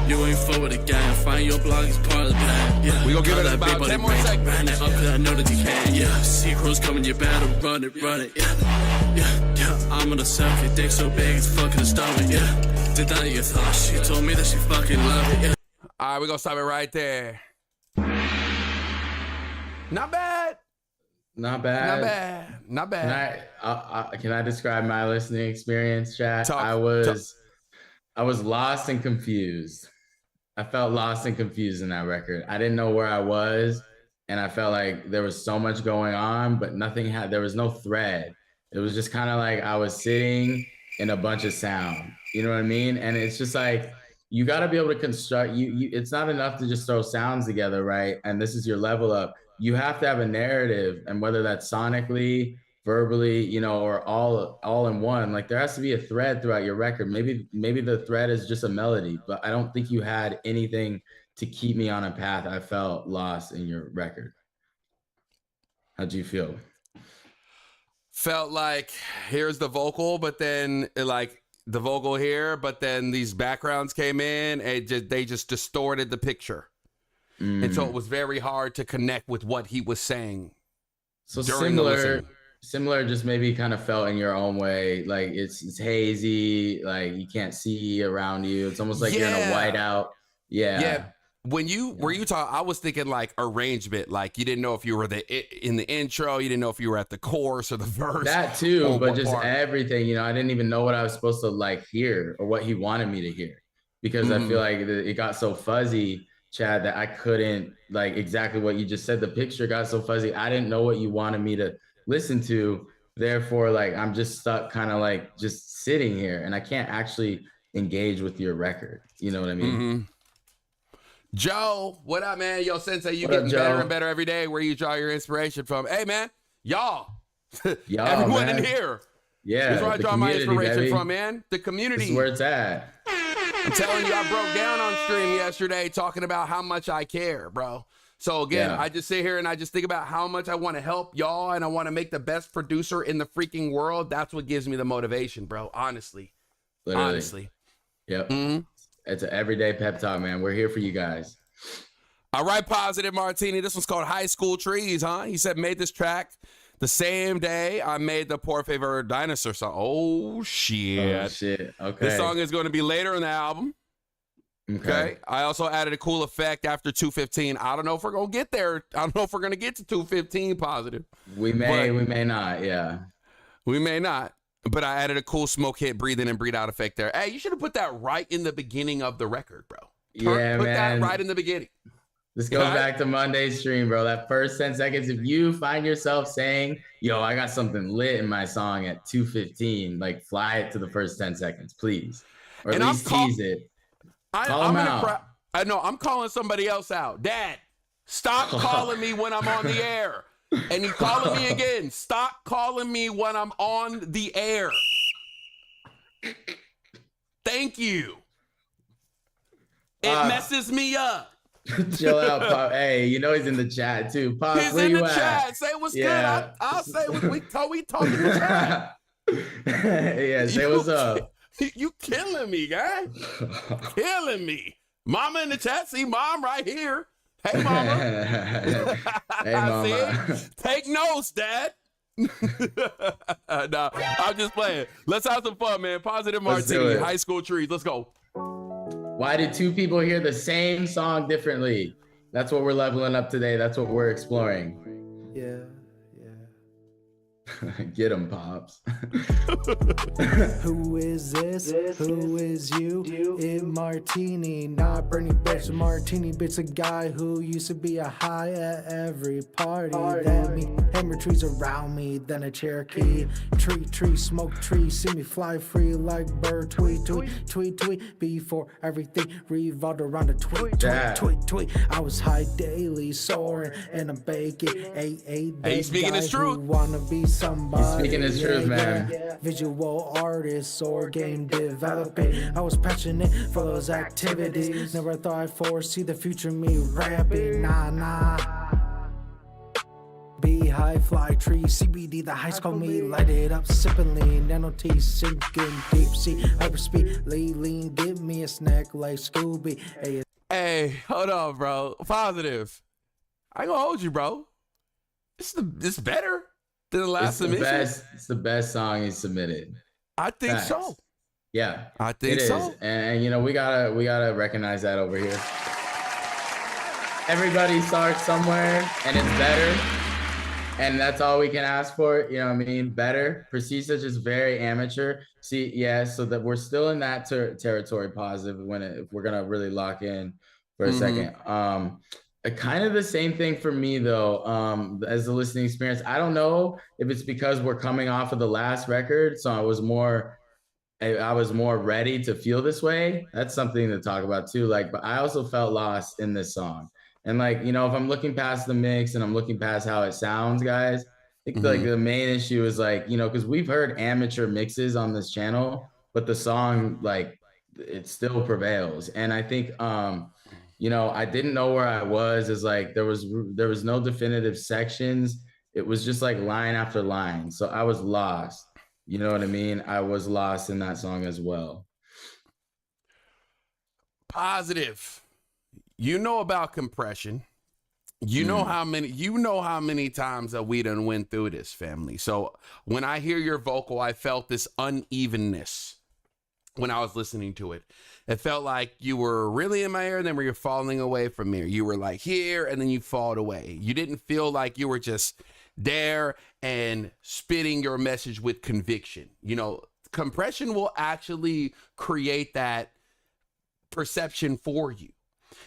You ain't forward again. Find your blog is part of the plan. Yeah. We gonna give it about 10 more seconds. Ran it up, I know that you can. Yeah. See crows coming, you better run it. Yeah. I'm on a circuit, dick so big it's fucking stomach. Yeah. Did that you thought? She told me that she fucking loved it. Yeah. All right, we're gonna stop it right there. Not bad. Not bad. Not bad. Can I describe my listening experience, chat? I was lost and confused. I felt lost and confused in that record. I didn't know where I was, and I felt like there was so much going on, but there was no thread. It was just kind of like I was sitting in a bunch of sound. You know what I mean? And it's just like, you got to be able to construct, it's not enough to just throw sounds together, right? And this is your level up. You have to have a narrative, and whether that's sonically, verbally, or all in one, like there has to be a thread throughout your record. Maybe the thread is just a melody, but I don't think you had anything to keep me on a path. I felt lost in your record. How'd you feel? Felt like here's the vocal, but then like the vocal here, but then these backgrounds came in and they just distorted the picture. And so it was very hard to connect with what he was saying. So similar, just maybe kind of felt in your own way. Like it's hazy, like you can't see around you. It's almost like you're in a whiteout. Yeah. When you talking, I was thinking like arrangement, like you didn't know if you were in the intro, you didn't know if you were at the chorus or the verse. That too, but just everything, I didn't even know what I was supposed to like hear or what he wanted me to hear, because I feel like it got so fuzzy, Chad, that I couldn't, like exactly what you just said. The picture got so fuzzy. I didn't know what you wanted me to listen to. Therefore, like I'm just stuck kind of like just sitting here, and I can't actually engage with your record. You know what I mean? Joe, what up, man? Yo, Sensei, you getting better and better every day. Where you draw your inspiration from? Hey, man, y'all everyone man. In here. Yeah, this is where I draw my inspiration from, man. The community. This is where it's at. I'm telling you, I broke down on stream yesterday talking about how much I care, bro. So again, I just sit here and I just think about how much I want to help y'all, and I want to make the best producer in the freaking world. That's what gives me the motivation, bro. Honestly. Literally. Honestly. Yep. It's an everyday pep talk, man. We're here for you guys. All right, Positive Martini. This one's called High School Trees, huh? He said, made this track the same day I made the Poor Favor Dinosaur song. Oh, shit. Oh, shit. Okay. This song is going to be later in the album. Okay. I also added a cool effect after 2:15. I don't know if we're going to get there. I don't know if we're going to get to 2:15 Positive. We may not. Yeah. We may not. But I added a cool smoke hit, breathe in and breathe out effect there. Hey, you should have put that right in the beginning of the record, bro. Put that right in the beginning. This goes back to Monday's stream, bro. That first 10 seconds, if you find yourself saying, yo, I got something lit in my song at 2:15, like fly it to the first 10 seconds, please. Or at least tease it. Call them out. I know, I'm calling somebody else out. Dad, stop calling me when I'm on the air. And he's calling me again. Stop calling me when I'm on the air. Thank you. It messes me up. Chill out, Pop. Hey, you know he's in the chat too. Pop, He's where in you the at? chat. Say what's Yeah. good. I'll say we talk in the chat. Yeah, say what's up. You killing me, guy. Killing me. Mama in the chat. See mom right here. Hey, mama. Hey, mama. See? Take notes, dad. Nah, I'm just playing. Let's have some fun, man. Positive Let's do Martini, it. High School Trees. Let's go. Why did two people hear the same song differently? That's what we're leveling up today. That's what we're exploring. Yeah. Get him, Pops. Who is this? Who is you? It Martini, not Bernie bitch. Martini bitch, a guy who used to be a high at every party. Then me, hammer trees around me, then a Cherokee. Tree, smoke tree, see me fly free like bird. Tweet. Before everything revolved around a tweet. I was high daily, soaring, and I'm baking. Hey, speaking his truth. Wanna be somebody. He's speaking his truth, man. Visual artists or game developing. I was passionate for those activities. Never thought I'd foresee the future me rapping. Nah. Beehive, fly tree, CBD, the high school me, light it up, sipping lean, nano tea, sinking deep sea, hyperspeed, lean, give me a snack like Scooby. Hey, hold on, bro. Positive. I ain't gonna hold you, bro. It's better than the last submission. It's the best song he submitted. I think Facts. so. Yeah, I think it so. is. And you know, we gotta recognize that over here. Everybody starts somewhere, and it's better. And that's all we can ask for, you know what I mean? Better. Prestige is just very amateur. See, yeah, so that we're still in that territory positive if we're gonna really lock in for a second. Kind of the same thing for me though, as the listening experience. I don't know if it's because we're coming off of the last record, so I was more ready to feel this way. That's something to talk about too. Like, but I also felt lost in this song. And like, you know, if I'm looking past the mix and I'm looking past how it sounds, guys, I think like the main issue is like, you know, because we've heard amateur mixes on this channel, but the song, like, it still prevails. And I think, you know, I didn't know where I was. Is like there was no definitive sections. It was just like line after line. So I was lost. You know what I mean? I was lost in that song as well. Positive. You know about compression. You know how many times that we done went through this, family. So when I hear your vocal, I felt this unevenness when I was listening to it. It felt like you were really in my ear, and then you're falling away from me. You were like here, and then you fall away. You didn't feel like you were just there and spitting your message with conviction. You know, compression will actually create that perception for you,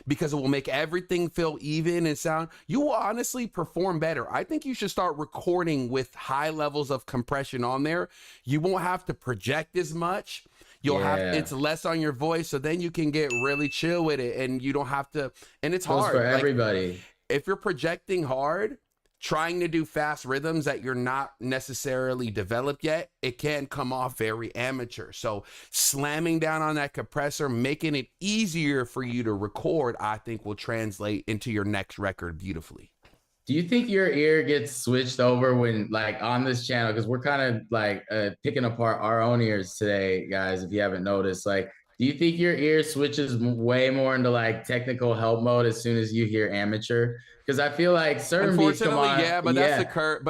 because it will make everything feel even and sound. You will honestly perform better. I think you should start recording with high levels of compression on there. You won't have to project as much. You'll have, it's less on your voice, so then you can get really chill with it, and you don't have to, and it's hard for everybody. If you're projecting hard, trying to do fast rhythms that you're not necessarily developed yet, it can come off very amateur. So slamming down on that compressor, making it easier for you to record, I think will translate into your next record beautifully. Do you think your ear gets switched over when, like, on this channel? Because we're kind of like picking apart our own ears today, guys, if you haven't noticed. Like, do you think your ear switches way more into like technical help mode as soon as you hear amateur? Because I feel like certain beats come on. Yeah, but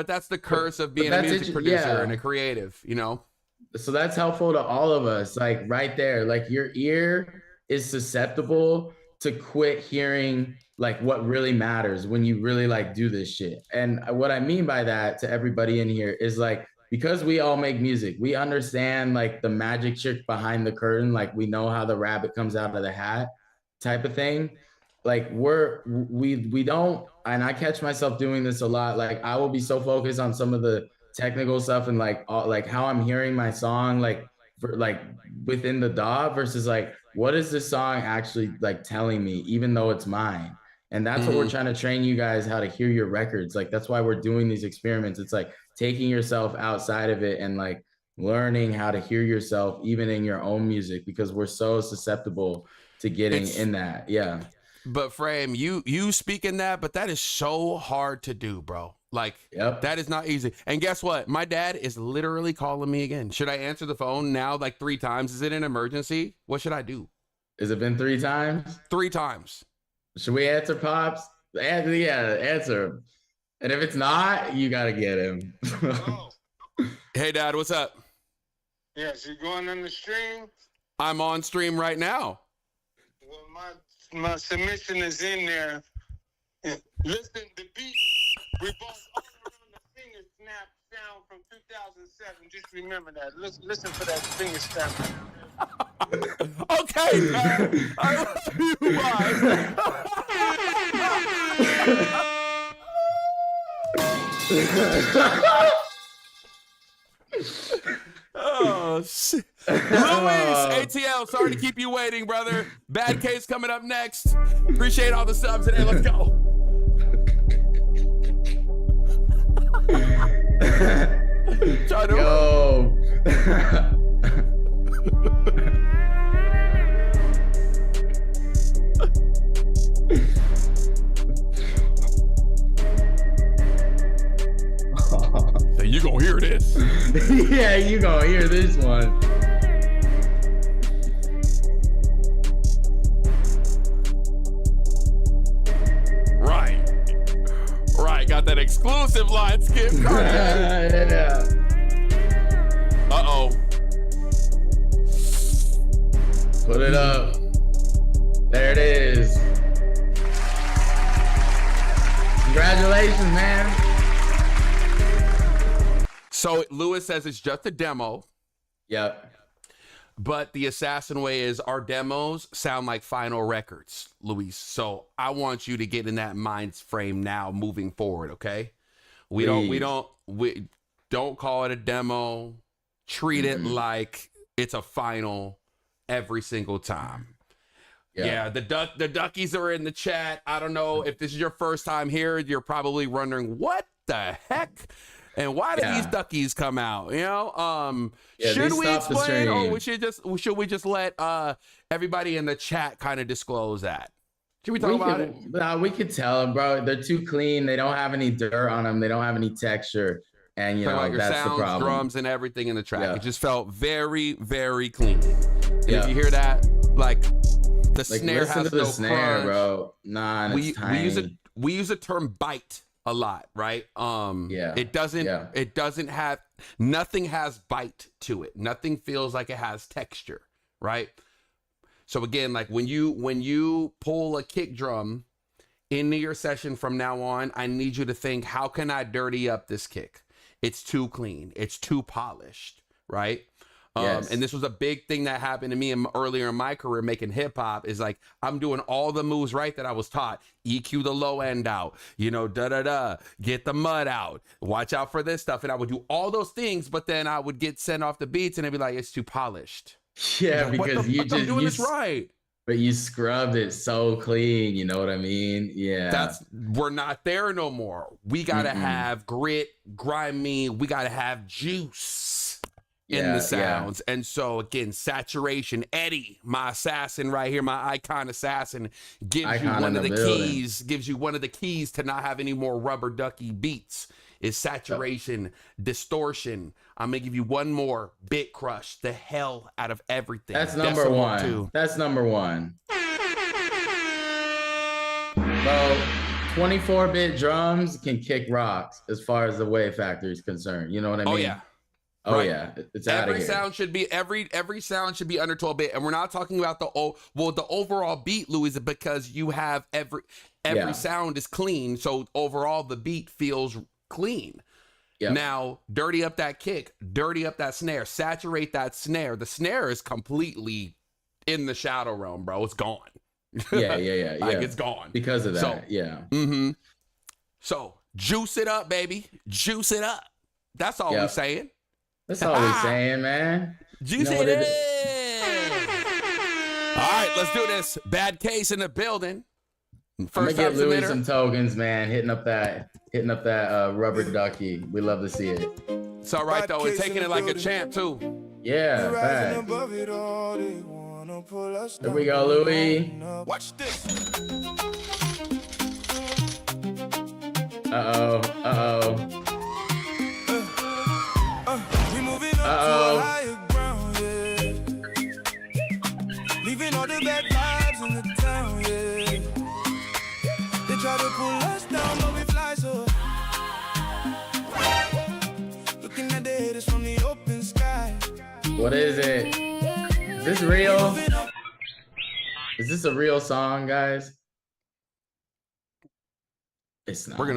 that's the curse of being a music producer and a creative, you know? So that's helpful to all of us. Like right there, like your ear is susceptible to quit hearing like what really matters when you really like do this shit. And what I mean by that to everybody in here is like, because we all make music, we understand like the magic trick behind the curtain. Like we know how the rabbit comes out of the hat type of thing. Like we don't, and I catch myself doing this a lot. Like I will be so focused on some of the technical stuff and like how I'm hearing my song, like within the DAW versus like, what is this song actually like telling me, even though it's mine? And that's what we're trying to train you guys how to hear your records. Like, that's why we're doing these experiments. It's like taking yourself outside of it and like learning how to hear yourself even in your own music, because we're so susceptible to getting in that. Yeah. But Frame, you speaking that, but that is so hard to do, bro. Like, that is not easy. And guess what? My dad is literally calling me again. Should I answer the phone now like 3 times? Is it an emergency? What should I do? Has it been 3 times? 3 times. Should we answer, Pops? Answer. And if it's not, you got to get him. Hey, Dad, what's up? Yes, you going on the stream? I'm on stream right now. Well, my submission is in there. Listen, the beat revolves all around the finger snap sound from 2007. Just remember that. Listen for that finger snap. Okay, Dad. I love you. Bye. Oh, shit. Luis, ATL, sorry to keep you waiting, brother. Bad Case coming up next. Appreciate all the subs today. Let's go. Yo. You gonna hear this. Yeah, you gonna hear this one. Right, got that exclusive line, Skip. Yeah. Uh-oh. Put it up. There it is. Congratulations, man. So Lewis says it's just a demo. Yep. But the Assassin way is our demos sound like final records, Luis. So I want you to get in that mind frame now moving forward, okay? We don't call it a demo. Treat it like it's a final every single time. Yeah, the duckies are in the chat. I don't know if this is your first time here. You're probably wondering what the heck and why did these duckies come out? You know, should we explain, or should we just let everybody in the chat kind of disclose that? Should we talk about it? Nah, we could tell them, bro. They're too clean. They don't have any dirt on them. They don't have any texture. And you know, like your that's sounds, the problem. drums, and everything in the track. Yeah. It just felt very, very clean. And if you hear that, like the snare has no crunch, bro. Nah, we use a term bite a lot, right? It doesn't have, nothing has bite to it. Nothing feels like it has texture, right? So again, like when you pull a kick drum into your session from now on, I need you to think, how can I dirty up this kick? It's too clean. It's too polished, right? And this was a big thing that happened to me earlier in my career making hip hop, is like, I'm doing all the moves right that I was taught. EQ the low end out, you know, get the mud out, watch out for this stuff. And I would do all those things, but then I would get sent off the beats and they'd be like, it's too polished. Yeah, like, because I'm doing this right. But you scrubbed it so clean, you know what I mean? Yeah. We're not there no more. We gotta have grit, grimy, we gotta have juice in the sounds. And so again, saturation. Eddie, my assassin right here, my icon assassin, gives you one of the keys to not have any more rubber ducky beats. Is saturation, distortion. I'm gonna give you one more, bit crush the hell out of everything. That's number one. That's number one. Bro, 24-bit drums can kick rocks as far as the wave factor is concerned. You know what I mean? Oh yeah. Oh yeah, it's out of here. Every sound should be under 12-bit, and we're not talking about the overall beat, Louis, because you have every sound is clean, so overall the beat feels clean. Now dirty up that kick, dirty up that snare, saturate that snare. The snare is completely in the shadow realm, bro. It's gone. Yeah. Like it's gone because of that. So juice it up, baby. Juice it up. That's all we're saying. That's all we're saying, man. Juice it up. All right, let's do this. Bad Case in the building. I'm gonna get Louis some tokens, man. Hitting up that rubber ducky. We love to see it. It's all right though. We're taking it like a champ too. Yeah, facts. Here we go, Louis. Watch this. Uh-oh. Uh-oh. We moving up to a higher ground, yeah. Leaving all the bad vibes in the town, yeah. They try to pull us down, but we fly so high. Looking at the haters from the open sky. What is it? Is this real? Is this a real song, guys? It's not. We're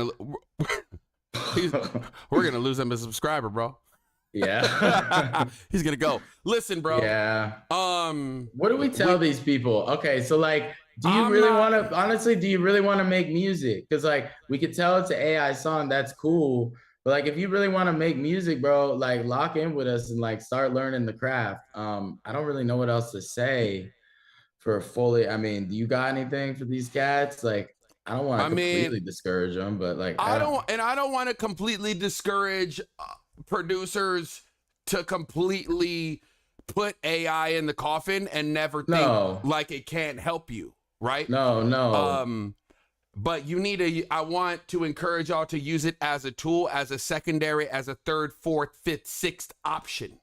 gonna lose him as a subscriber, bro. Yeah. He's gonna go. Listen, bro. Yeah. What do we tell these people? Okay, so like, do you really want to, honestly, do you really want to make music? Because like, we could tell it's an AI song, that's cool. But like, if you really want to make music, bro, like lock in with us and like start learning the craft. I don't really know what else to say for fully. I mean, do you got anything for these cats? Like, I don't want to completely discourage them, but like, I don't want to completely discourage producers to completely put AI in the coffin and never think like it can't help you, right? No. But you need I want to encourage y'all to use it as a tool, as a secondary, as a third, fourth, fifth, sixth option,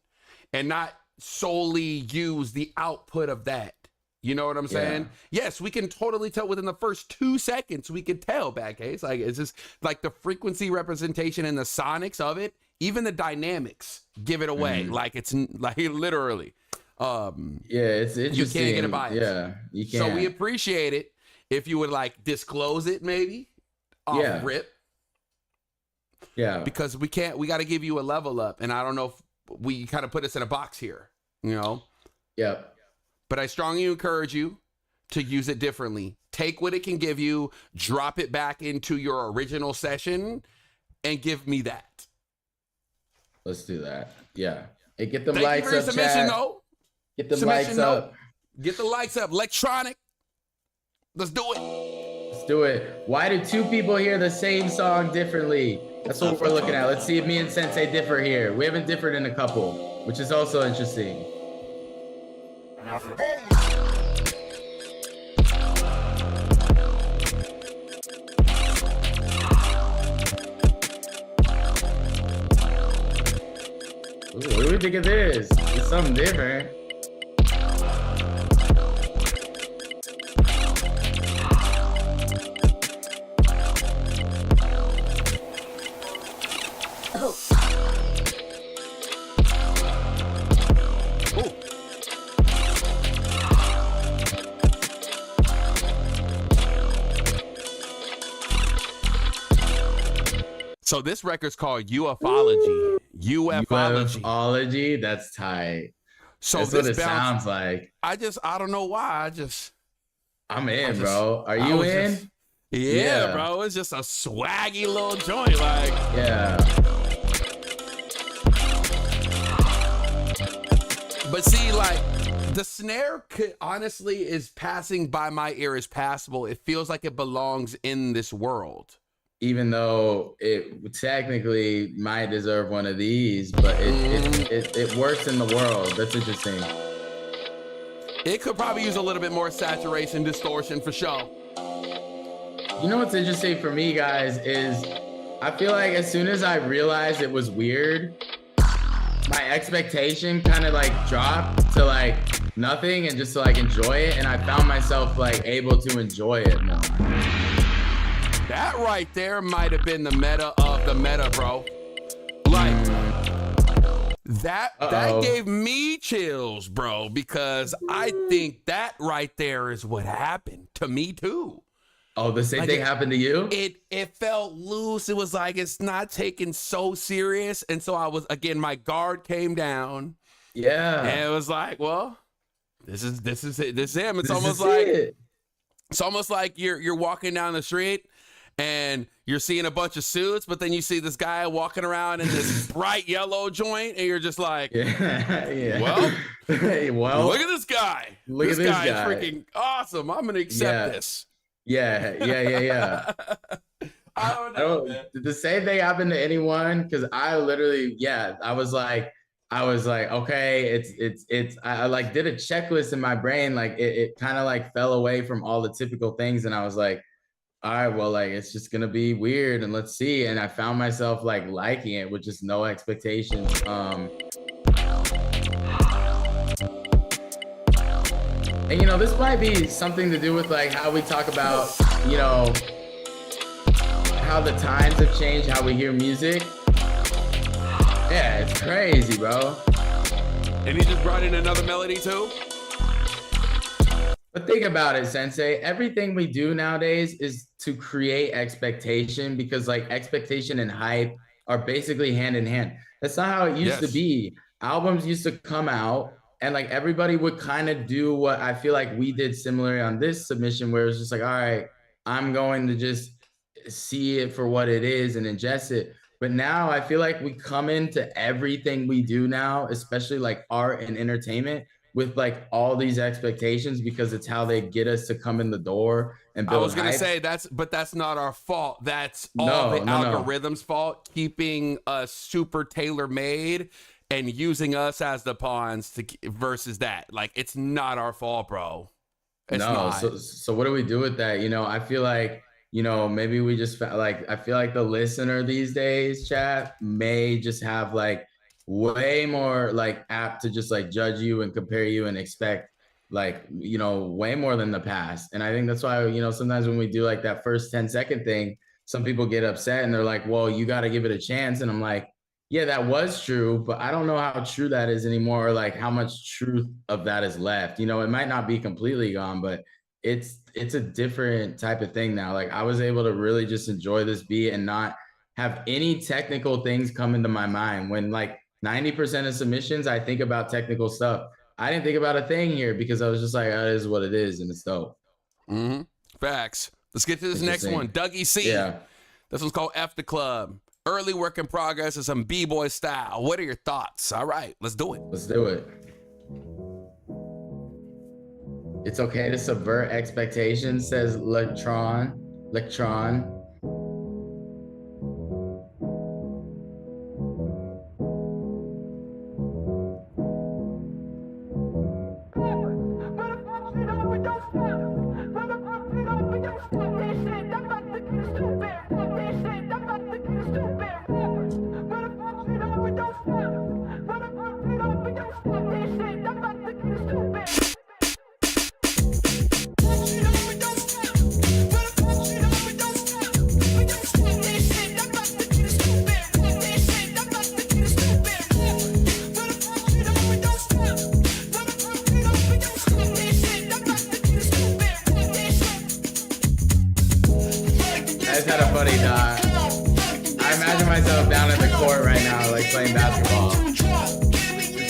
and not solely use the output of that. You know what I'm saying? Yeah. Yes, we can totally tell within the first 2 seconds, we could tell, bad case. Like, it's just like the frequency representation and the sonics of it, even the dynamics give it away. Like, it's like literally. It's interesting. You can't get a bias. Yeah, you can't. So we appreciate it if you would like disclose it maybe off rip. Yeah. Because we got to give you a level up. And I don't know if we kind of put us in a box here, you know? Yep. But I strongly encourage you to use it differently. Take what it can give you, drop it back into your original session, and give me that. Let's do that. Yeah. Hey, get them Thank likes you for your up, submission, Chad. though. Get them likes up. Get the likes up. Electronic. Let's do it. Let's do it. Why do 2 people hear the same song differently? That's what we're looking at. Let's see if me and Sensei differ here. We haven't differed in a couple, which is also interesting. Ooh, what do we think of this? It's something different. So this record's called UFology. UFology? That's tight. So that's what it sounds like. I don't know why. I'm in, bro. Are you in? Yeah, bro. It's just a swaggy little joint. Like, yeah. But see, like, the snare honestly is passing by my ear as passable. It feels like it belongs in this world. Even though it technically might deserve one of these, but it works in the world. That's interesting. It could probably use a little bit more saturation, distortion for sure. You know what's interesting for me, guys, is I feel like as soon as I realized it was weird, my expectation kind of like dropped to like nothing and just to like enjoy it. And I found myself like able to enjoy it more. That right there might have been the meta of the meta, bro. Like, that gave me chills, bro, because I think that right there is what happened to me too. Oh, the same thing happened to you? It felt loose. It was like it's not taken so serious. And so I was, again, my guard came down. Yeah. And it was like, well, this is it. This is him. It's almost like you're walking down the street and you're seeing a bunch of suits, but then you see this guy walking around in this bright yellow joint, and you're just like, well, look at this guy. This guy is freaking awesome. I'm gonna accept this. Yeah. I don't know. Did the same thing happen to anyone? Because I literally, I was like, I was like, okay, I like did a checklist in my brain. Like it kind of like fell away from all the typical things. And I was like, all right, well, like it's just gonna be weird and let's see. And I found myself like liking it with just no expectations. And you know, this might be something to do with like how we talk about, you know, how the times have changed, how we hear music. Yeah, it's crazy, bro. And he just brought in another melody too? But think about it, Sensei. Everything we do nowadays is to create expectation, because like expectation and hype are basically hand in hand. That's not how it used to be. Albums used to come out and like everybody would kind of do what I feel like we did similarly on this submission, where it's just like, all right, I'm going to just see it for what it is and ingest it. But now I feel like we come into everything we do now, especially like art and entertainment, with like all these expectations, because it's how they get us to come in the door and build. I was gonna hype. say but that's not our fault. That's all the algorithm's fault, keeping us super tailor made and using us as the pawns to versus that. Like it's not our fault, bro. It's not. So what do we do with that? You know, I feel like, you know, maybe we just like, I feel like the listener these days, chat, may just have like way more like apt to just like judge you and compare you and expect like, you know, way more than the past. And I think that's why, you know, sometimes when we do like that first 10-second thing, some people get upset and they're like, well, you got to give it a chance. And I'm like, yeah, that was true, but I don't know how true that is anymore, or like how much truth of that is left. You know, it might not be completely gone, but it's a different type of thing now. Like I was able to really just enjoy this beat and not have any technical things come into my mind. When like 90% of submissions, I think about technical stuff. I didn't think about a thing here because I was just like, oh, it is what it is, and it's dope. Facts. Let's get to this next one. Dougie C. Yeah. This one's called F the Club. Early work in progress is some B-boy style. What are your thoughts? All right, let's do it. Let's do it. It's okay to subvert expectations, says Electron.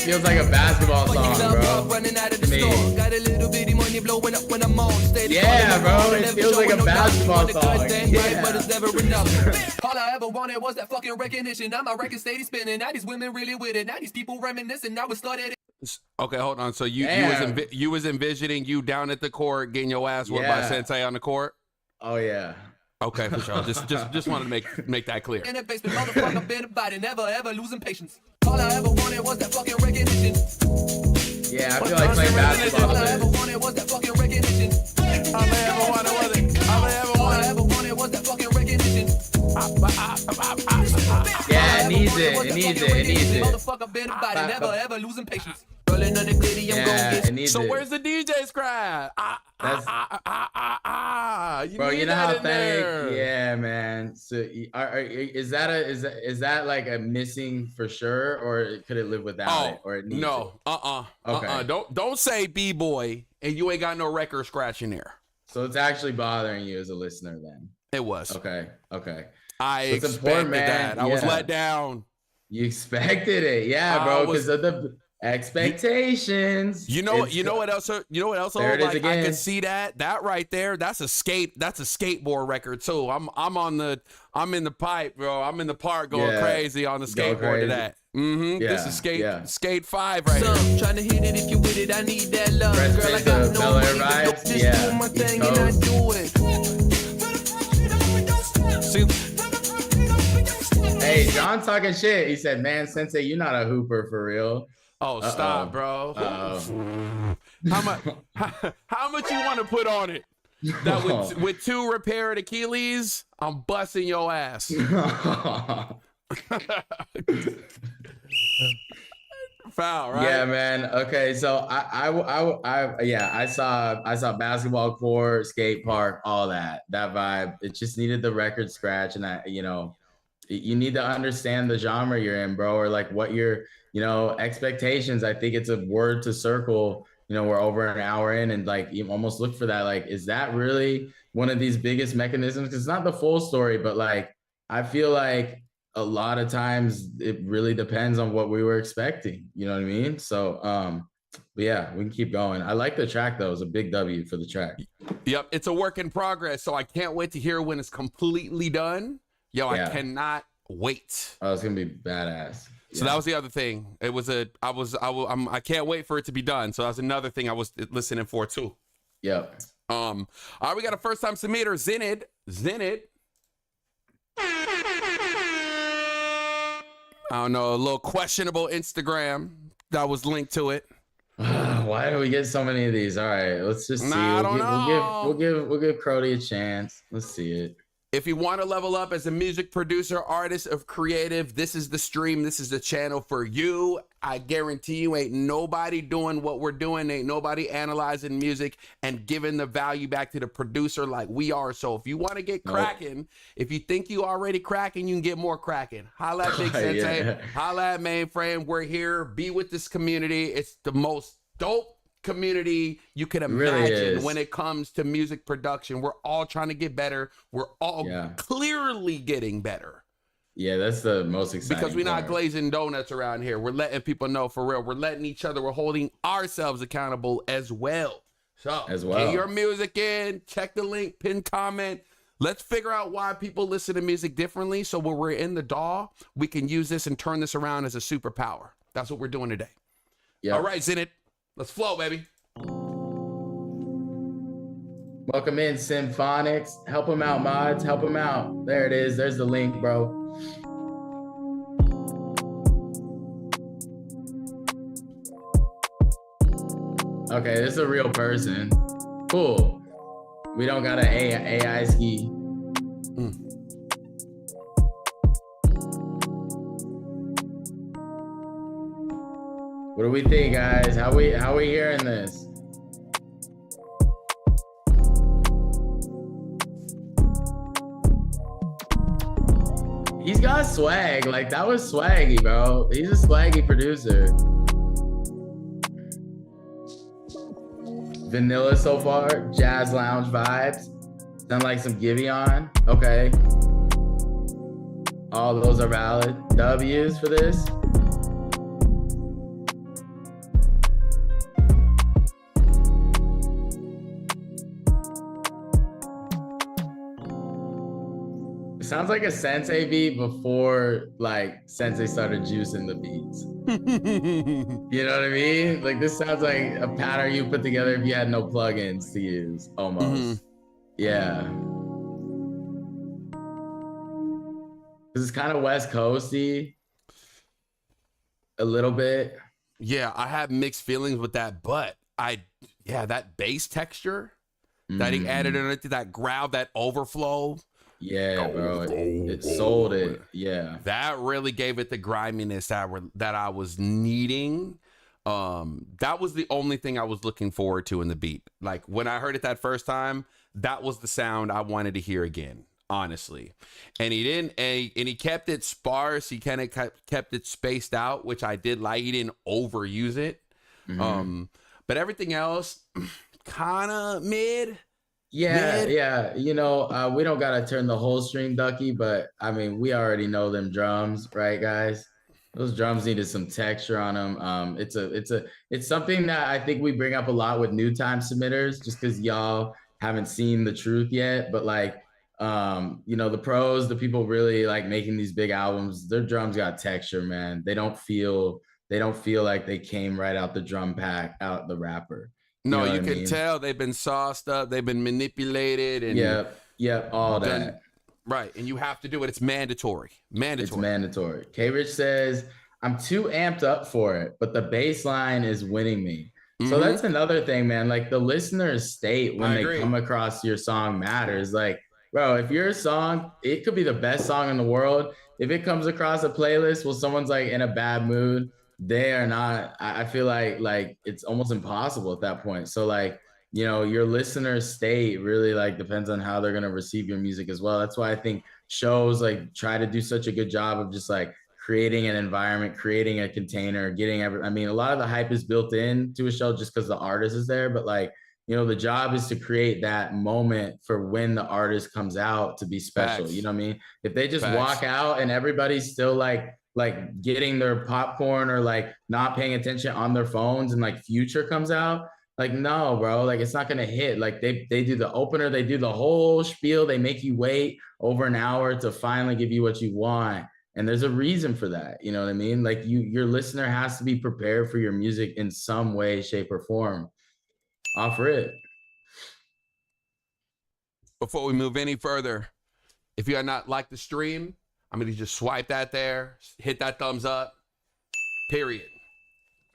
Feels like a basketball song, bro. To me. Yeah, bro. It feels like a basketball song. Yeah. All I ever wanted was that fucking recognition. Now my record steady spinning. Now these women really with it. Now these people reminiscing. Now we started. Okay, hold on. So you was envisioning you down at the court getting your ass whooped by Sensei on the court? Oh yeah. Okay, for sure. Just wanted to make that clear. In the basement, motherfucker, been about it, never ever losing patience. All I ever wanted was that fucking recognition. Yeah, I feel like playing basketball. All I ever wanted was that fucking recognition. All I ever wanted was it. All I ever wanted was that fucking recognition. Yeah, it needs it. Motherfucker, been about it, never ever losing patience. Rolling on the glitty, I'm gon' get. So where's the DJ's crowd? Bro, you know how thing? Yeah, man. So is that like a missing for sure, or could it live without it, or it needs it? Okay. Don't say B-boy and you ain't got no record scratch in there. So it's actually bothering you as a listener then. It was. Okay. I expected that. I was let down. You expected it, yeah, bro, because of the expectations. You know what else? There it is again. I could see that right there. That's a skateboard record too. I'm in the pipe, bro. I'm in the park going crazy on the skateboard to that. This is skate 5 right here. Trying to hit it if you with it. I need that love. Girl, I got no money, but just do my thing and I do it. See, hey, Hey, John talking shit. He said, "Man, Sensei, you're not a hooper for real." Oh, stop, bro. How much you want to put on it? That with 2 repaired Achilles, I'm busting your ass. Foul, right? Yeah, man. Okay, so I saw basketball court, skate park, all that vibe. It just needed the record scratch, and you need to understand the genre you're in, bro, or like what your expectations. I think it's a word to circle. We're over an hour in, and like you almost look for that. Like, is that really one of these biggest mechanisms? Because it's not the full story, but like I feel like a lot of times it really depends on what we were expecting. You know what I mean? So, but yeah, we can keep going. I like the track though. It was a big W for the track. Yep, it's a work in progress. So I can't wait to hear when it's completely done. Yo, yeah. I cannot wait. Oh, it's gonna be badass. So that was the other thing. I can't wait for it to be done. So that's another thing I was listening for too. Yep. All right, we got a first time submitter, Zenid. I don't know, a little questionable Instagram that was linked to it. Why do we get so many of these? All right, let's just see. I don't know. We'll give Crody a chance. Let's see it. If you want to level up as a music producer, artist, or creative, this is the stream. This is the channel for you. I guarantee you ain't nobody doing what we're doing. Ain't nobody analyzing music and giving the value back to the producer like we are. So if you want to get cracking, if you think you already cracking, you can get more cracking. Holla at Big Sensei. Yeah. Holla at Mainframe. We're here. Be with this community. It's the most dope community you can imagine really when it comes to music production. We're all trying to get better. We're all clearly getting better. Yeah, that's the most exciting because we're not glazing donuts around here. We're letting people know for real. We're letting each other, we're holding ourselves accountable as well. So get your music in, check the link, pin comment. Let's figure out why people listen to music differently. So when we're in the DAW, we can use this and turn this around as a superpower. That's what we're doing today. Yep. All right, Zenit. Let's flow, baby. Welcome in, Symphonics. Help them out, mods. Help them out. There it is. There's the link, bro. Okay, this is a real person. Cool. We don't got an AI ski. What do we think, guys? How we hearing this? He's got swag. Like, that was swaggy, bro. He's a swaggy producer. Vanilla so far. Jazz lounge vibes. Sound like some Giveon. Okay. All those are valid. W's for this. Sounds like a Sensei beat before like Sensei started juicing the beats. You know what I mean? Like, this sounds like a pattern you put together if you had no plugins to use, almost. Yeah. This is kind of West Coasty a little bit. Yeah, I have mixed feelings with that, but that bass texture that he added into that growl, that overflow. Yeah, bro, it sold it. Yeah, that really gave it the griminess that I was needing. That was the only thing I was looking forward to in the beat. Like, when I heard it that first time, that was the sound I wanted to hear again, honestly. And he didn't, and he kept it sparse. He kind of kept it spaced out, which I did like. He didn't overuse it. But everything else, kind of mid. Yeah. You know, we don't gotta turn the whole stream ducky, but I mean, we already know them drums, right, guys? Those drums needed some texture on them. It's something that I think we bring up a lot with new time submitters, just because y'all haven't seen the truth yet. But like, you know, the pros, the people really like making these big albums, their drums got texture, man. They don't feel like they came right out the drum pack, out the wrapper. No, you can tell they've been sauced up, they've been manipulated, and yep, all that. Right, and you have to do it. It's mandatory. It's mandatory. K Rich says, I'm too amped up for it, but the bass line is winning me. So that's another thing, man. Like the listener's state when they come across your song matters. Like, bro, if your song, it could be the best song in the world. If it comes across a playlist where someone's like in a bad mood, they are not, I feel like it's almost impossible at that point. So like, you know, your listener's state really like depends on how they're going to receive your music as well. That's why I think shows like try to do such a good job of just like creating an environment, creating a container, I mean, a lot of the hype is built into a show just because the artist is there, but like, you know, the job is to create that moment for when the artist comes out to be special. You know what I mean? If they just walk out and everybody's still like getting their popcorn or like not paying attention on their phones and like Future comes out, like, no, bro, like it's not going to hit. Like they do the opener, they do the whole spiel. They make you wait over an hour to finally give you what you want. And there's a reason for that. You know what I mean? Like your listener has to be prepared for your music in some way, shape or form. Offer it. Before we move any further, if you are not like the stream, I'm going to just swipe that there, hit that thumbs up, period.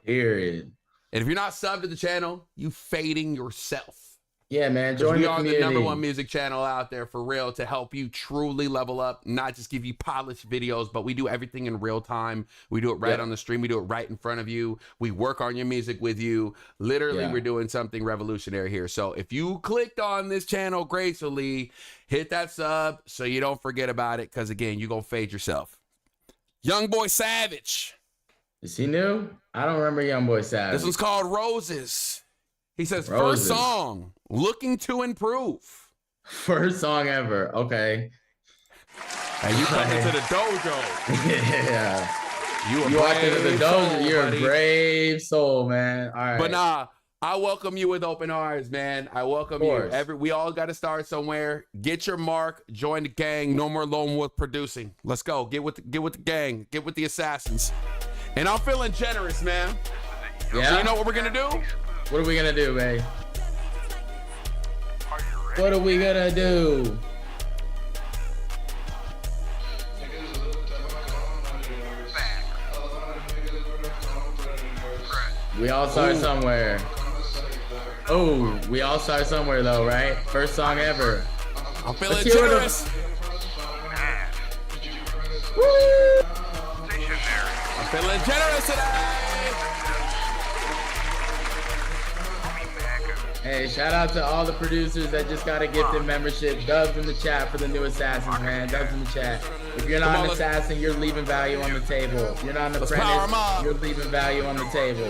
Period. And if you're not subbed to the channel, you fading yourself. Yeah, man. Join the community. We are the #1 music channel out there for real to help you truly level up, not just give you polished videos, but we do everything in real time. We do it right on the stream. We do it right in front of you. We work on your music with you. Literally, we're doing something revolutionary here. So if you clicked on this channel gracefully, hit that sub so you don't forget about it, because again, you're going to fade yourself. Young Boy Savage. Is he new? I don't remember Young Boy Savage. This one's called Roses. He says, first song, looking to improve. First song ever. Okay. And you come into the dojo. Yeah. You walked into the dojo. You're a brave soul, man. All right. But nah, I welcome you with open arms, man. I welcome you. We all got to start somewhere. Get your mark. Join the gang. No more lone wolf producing. Let's go. Get with the gang. Get with the assassins. And I'm feeling generous, man. Yeah. So you know what we're gonna do? What are we gonna do, babe? What are we gonna do? We all start somewhere. Oh, we all start somewhere though, right? First song ever. I'm feeling generous. Woo! I'm feeling generous today. Hey, shout out to all the producers that just got a gifted membership. Dubs in the chat for the new assassins, man. Dubs in the chat. If you're not an assassin, you're leaving value on the table. If you're not an apprentice, you're leaving value on the table.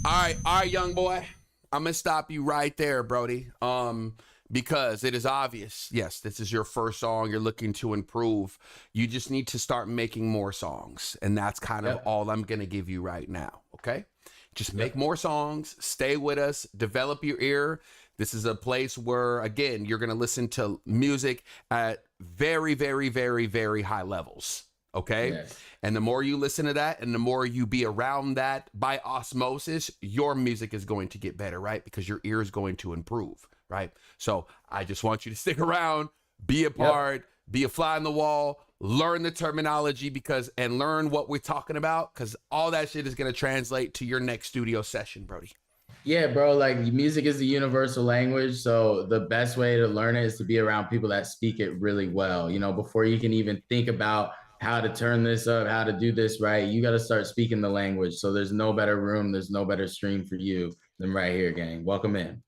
All right, young boy. I'm gonna stop you right there, Brody. Because it is obvious, yes, this is your first song. You're looking to improve. You just need to start making more songs. And that's kind of all I'm going to give you right now, okay? Just make more songs. Stay with us. Develop your ear. This is a place where, again, you're going to listen to music at very, very, very, very high levels, okay? Yes. And the more you listen to that and the more you be around that by osmosis, your music is going to get better, right? Because your ear is going to improve. Right. So I just want you to stick around, be a part, be a fly on the wall, learn the terminology and learn what we're talking about, because all that shit is going to translate to your next studio session, Brody. Yeah, bro. Like music is the universal language. So the best way to learn it is to be around people that speak it really well. You know, before you can even think about how to turn this up, how to do this right, you got to start speaking the language. So there's no better room. There's no better stream for you than right here, gang. Welcome in.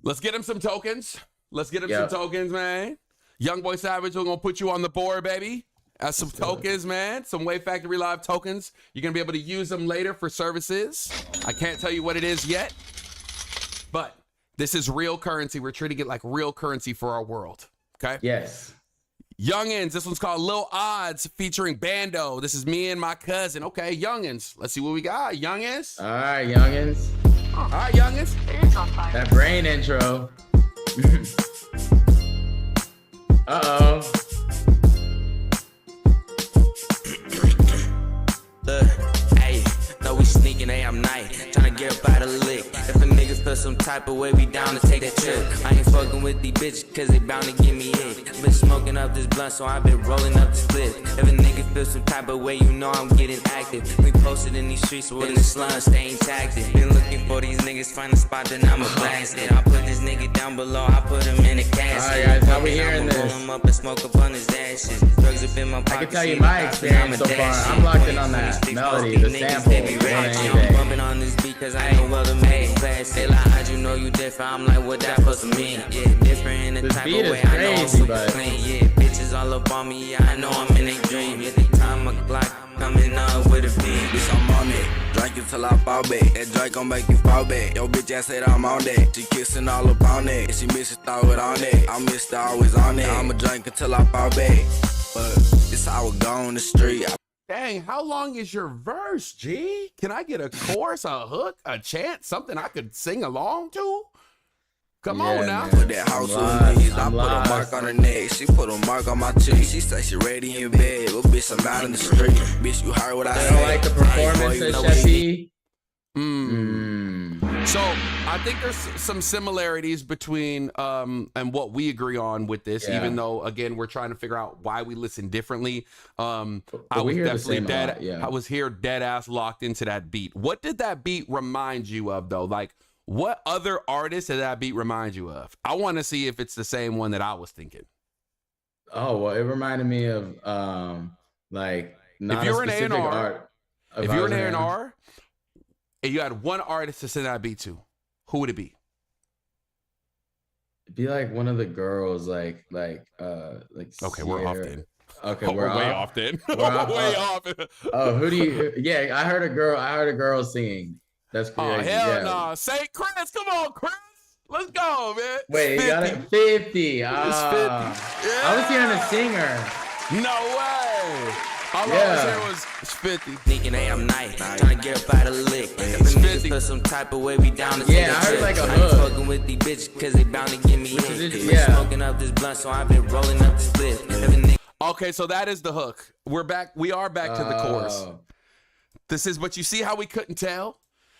Let's get him some tokens. Let's get him some tokens, man. Young Boy Savage, we're going to put you on the board, baby. As some tokens, man. Some Wave Factory Live tokens. You're going to be able to use them later for services. I can't tell you what it is yet. But this is real currency. We're treating it like real currency for our world. Okay? Yes. Youngins. This one's called Lil Odds featuring Bando. This is me and my cousin. Okay, Youngins. Let's see what we got. Youngins. All right, Youngins. All right, Youngins. That brain intro. Uh-oh. Hey, know we sneaking, hey, I'm night. Tryna get up out of the lick. If a nigga still some type of way, we down to take that trip. I ain't fucking with these bitches cause they bound to give me hit. Been smoking up this blunt, so I been rolling up this clip. If a nigga feel some type of way, you know I'm getting active. We posted in these streets, in the slums, staying tactic. Been looking for these niggas, find a spot, then I'ma blast it. I put this nigga down below, I put him in a casket. Alright guys, how we hearing this? Roll him up and smoke up on his ashes. Drugs up in my pocket. I can tell you my experience so far. I'm locked in on that melody, the sample, I'm bumping on this beat cause I ain't well to make class. They like, how'd you know you different? I'm like, what that supposed to mean? Yeah, different in the this type beat of way. Is crazy, I know I'm super but... clean. Yeah, bitches all up on me. Yeah, I know I'm in a dream. At the time of clock, coming up with a beat. Bitch, I'm on it. Drink it till I fall back. That drink gon' make you fall back. Yo, bitch ass said I'm on that. She kissing all up on that. And she miss it, throw it on that. I'm Mr. Always on that. I'ma drink until I fall back. But this how I go on the street. Dang, how long is your verse, G? Can I get a chorus, a hook, a chant, something I could sing along to? Come on now. Man. Put that house on me. I put a mark on her neck. She put a mark on my cheek. She say she ready in bed. Little bitch, I'm out in the street. Bitch, you heard what I said. I don't like the performance of Sheppy. So I think there's some similarities between and what we agree on with this, even though again we're trying to figure out why we listen differently. I was definitely dead. I was here dead ass locked into that beat. What did that beat remind you of though? Like what other artist did that beat remind you of? I want to see if it's the same one that I was thinking. Oh well, it reminded me of like not if you're a specific art. If you're an A&R and you had one artist to send that beat to, who would it be? It'd be like one of the girls, like okay, Sierra. we're off then. Okay, we're way off then. We're way off. Oh, Hoodie. Yeah, I heard a girl singing. That's crazy. Oh hell no! Say Chris, come on, Chris. Let's go, man. Wait, you got it 50. Ah, 50. Yeah. I was hearing a singer. No way. All I was hearing was 50. Thinking, hey, I'm nice. Trying to get up out of the lick. If a nigga feel some type of way, we down to take I heard like a I hook. ain't fucking with these bitches cause they bound to give me hit. Been smoking up this blunt, so I've been rolling up this split. Okay, so that is the hook. We're back. We are back to the chorus. This is, but you see how we couldn't tell?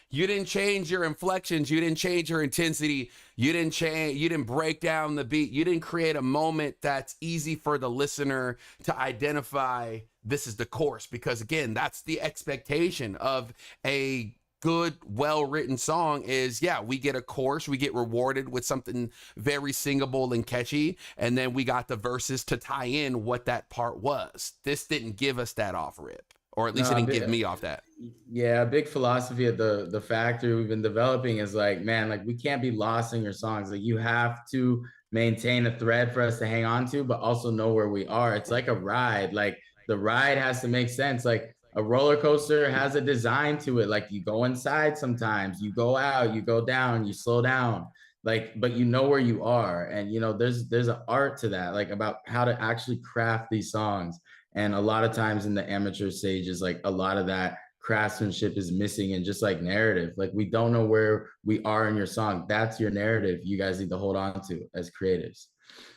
You didn't change your inflections. You didn't change your intensity. You didn't change. You didn't break down the beat. You didn't create a moment that's easy for the listener to identify. This is the chorus, because again, that's the expectation of a good, well-written song is, yeah, we get a chorus, we get rewarded with something very singable and catchy, and then we got the verses to tie in what that part was. This didn't give us that off rip. Or at least it didn't get me off that. Yeah, a big philosophy of the factory we've been developing is like, man, like we can't be lost in your songs. Like you have to maintain a thread for us to hang on to, but also know where we are. It's like a ride. Like the ride has to make sense. Like a roller coaster has a design to it. Like you go inside sometimes, you go out, you go down, you slow down. Like, but you know where you are. And you know, there's an art to that, like about how to actually craft these songs. And a lot of times in the amateur stages, like a lot of that craftsmanship is missing, and just like narrative, like we don't know where we are in your song. That's your narrative you guys need to hold on to as creatives.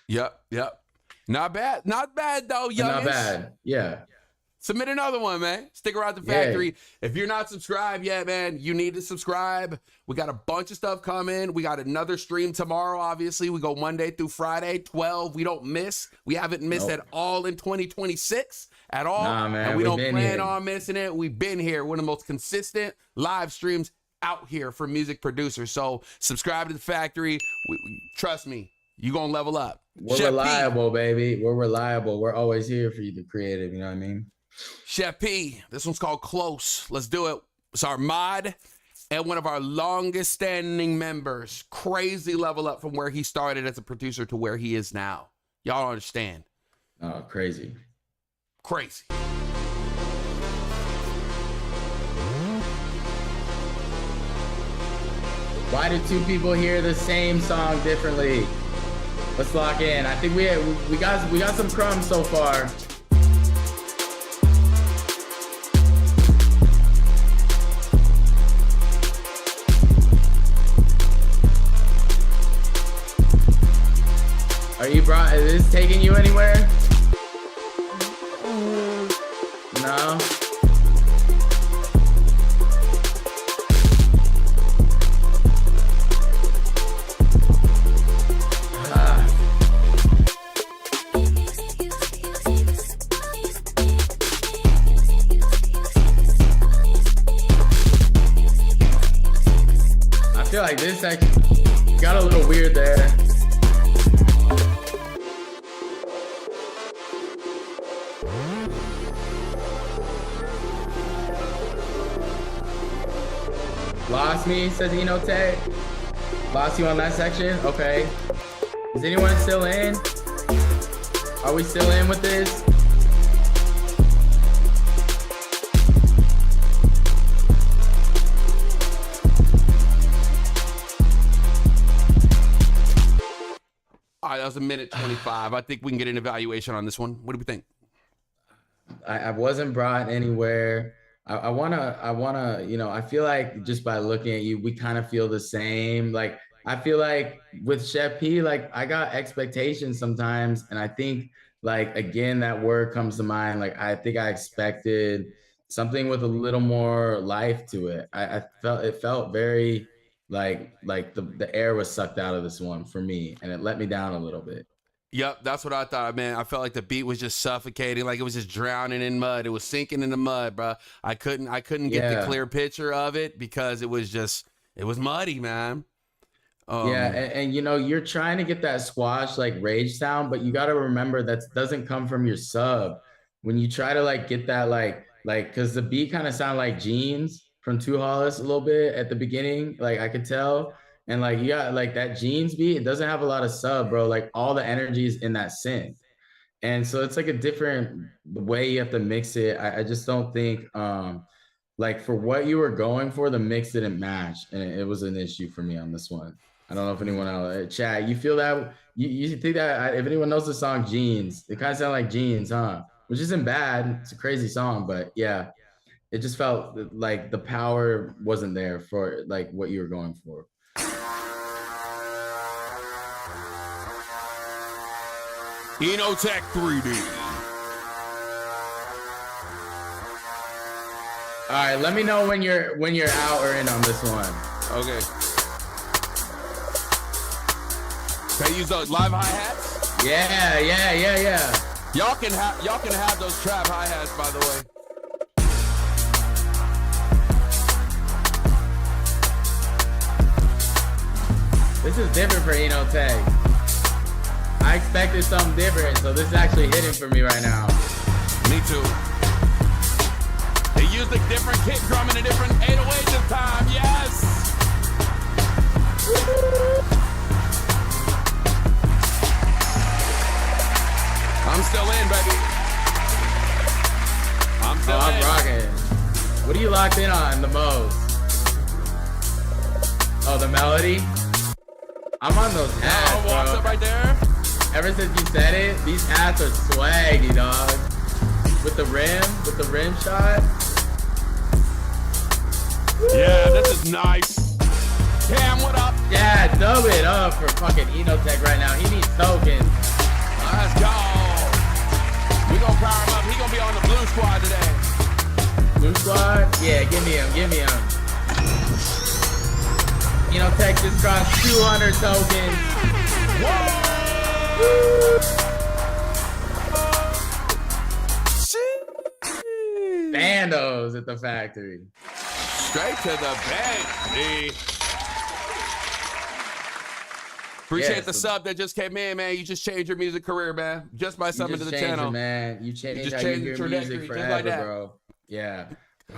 Yep. Not bad though, youngest. Not bad, yeah. Submit another one, man. Stick around the factory. If you're not subscribed yet, man, you need to subscribe. We got a bunch of stuff coming. We got another stream tomorrow, obviously. We go Monday through Friday, 12. We don't miss. We haven't missed at all in 2026 at all. Nah, man, and we don't plan here. on missing it. We've been here. One of the most consistent live streams out here for music producers. So subscribe to the factory. Trust me, you're going to level up. We're reliable, baby. We're reliable. We're always here for you, the creative. You know what I mean? Chef P, this one's called Close. Let's do it. It's our mod and one of our longest standing members. Crazy level up from where he started as a producer to where he is now. Y'all don't understand. Oh, crazy. Crazy. Why do two people hear the same song differently? Let's lock in. I think we got some crumbs so far. Is this taking you anywhere? No. like this section got a little weird there. Lost me, says Enotech. Lost you on that section? Okay. Is anyone still in? Are we still in with this? All right, that was a minute 25. I think we can get an evaluation on this one. What do we think? I wasn't brought anywhere. I wanna, you know, I feel like just by looking at you, we kind of feel the same. Like, I feel like with Chef P, like I got expectations sometimes. And I think like, again, that word comes to mind. Like, I think I expected something with a little more life to it. I felt, it felt very like the air was sucked out of this one for me, and it let me down a little bit. Yep, that's what I thought, man. I felt like the beat was just suffocating, like it was just drowning in mud. It was sinking in the mud, bro. I couldn't get the clear picture of it because it was muddy, man. And you know, you're trying to get that squash like rage sound, but you got to remember that doesn't come from your sub. When you try to like get that like because the beat kind of sound like Jeans from Two Hollis a little bit at the beginning, like I could tell. And like, you got like that Jeans beat, it doesn't have a lot of sub, bro. Like all the energy is in that synth. And so it's like a different way you have to mix it. I just don't think, like for what you were going for, the mix didn't match. And it was an issue for me on this one. I don't know if anyone else, Chad, you feel that? You think that if anyone knows the song Jeans, it kind of sounds like Jeans, huh? Which isn't bad. It's a crazy song, but yeah, it just felt like the power wasn't there for like what you were going for. Enotech 3D. All right, let me know when you're out or in on this one. Okay. Can I use those live hi-hats? Yeah. Y'all can have those trap hi-hats, by the way. This is different for Enotech. I expected something different, so this is actually hitting for me right now. Me too. They used a different kick drum and a different 808 this time, yes! I'm still in, baby. I'm rocking. What are you locked in on the most? Oh, the melody? I'm on those hats, bro. Walks up right there. Ever since you said it, these hats are swaggy, dog. With the rim shot. Yeah, this is nice. Cam, what up? Yeah, dub it up for fucking Enotech right now. He needs tokens. Let's go. We gonna power him up. He gonna be on the blue squad today. Blue squad? Yeah, give me him. Enotech just crossed 200 tokens. Whoa! Bandos at the factory. Straight to the bank. Appreciate the sub that just came in, man. You just changed your music career, man. Just by subbing to the channel. It, man. You changed how you hear music forever, like bro. Yeah.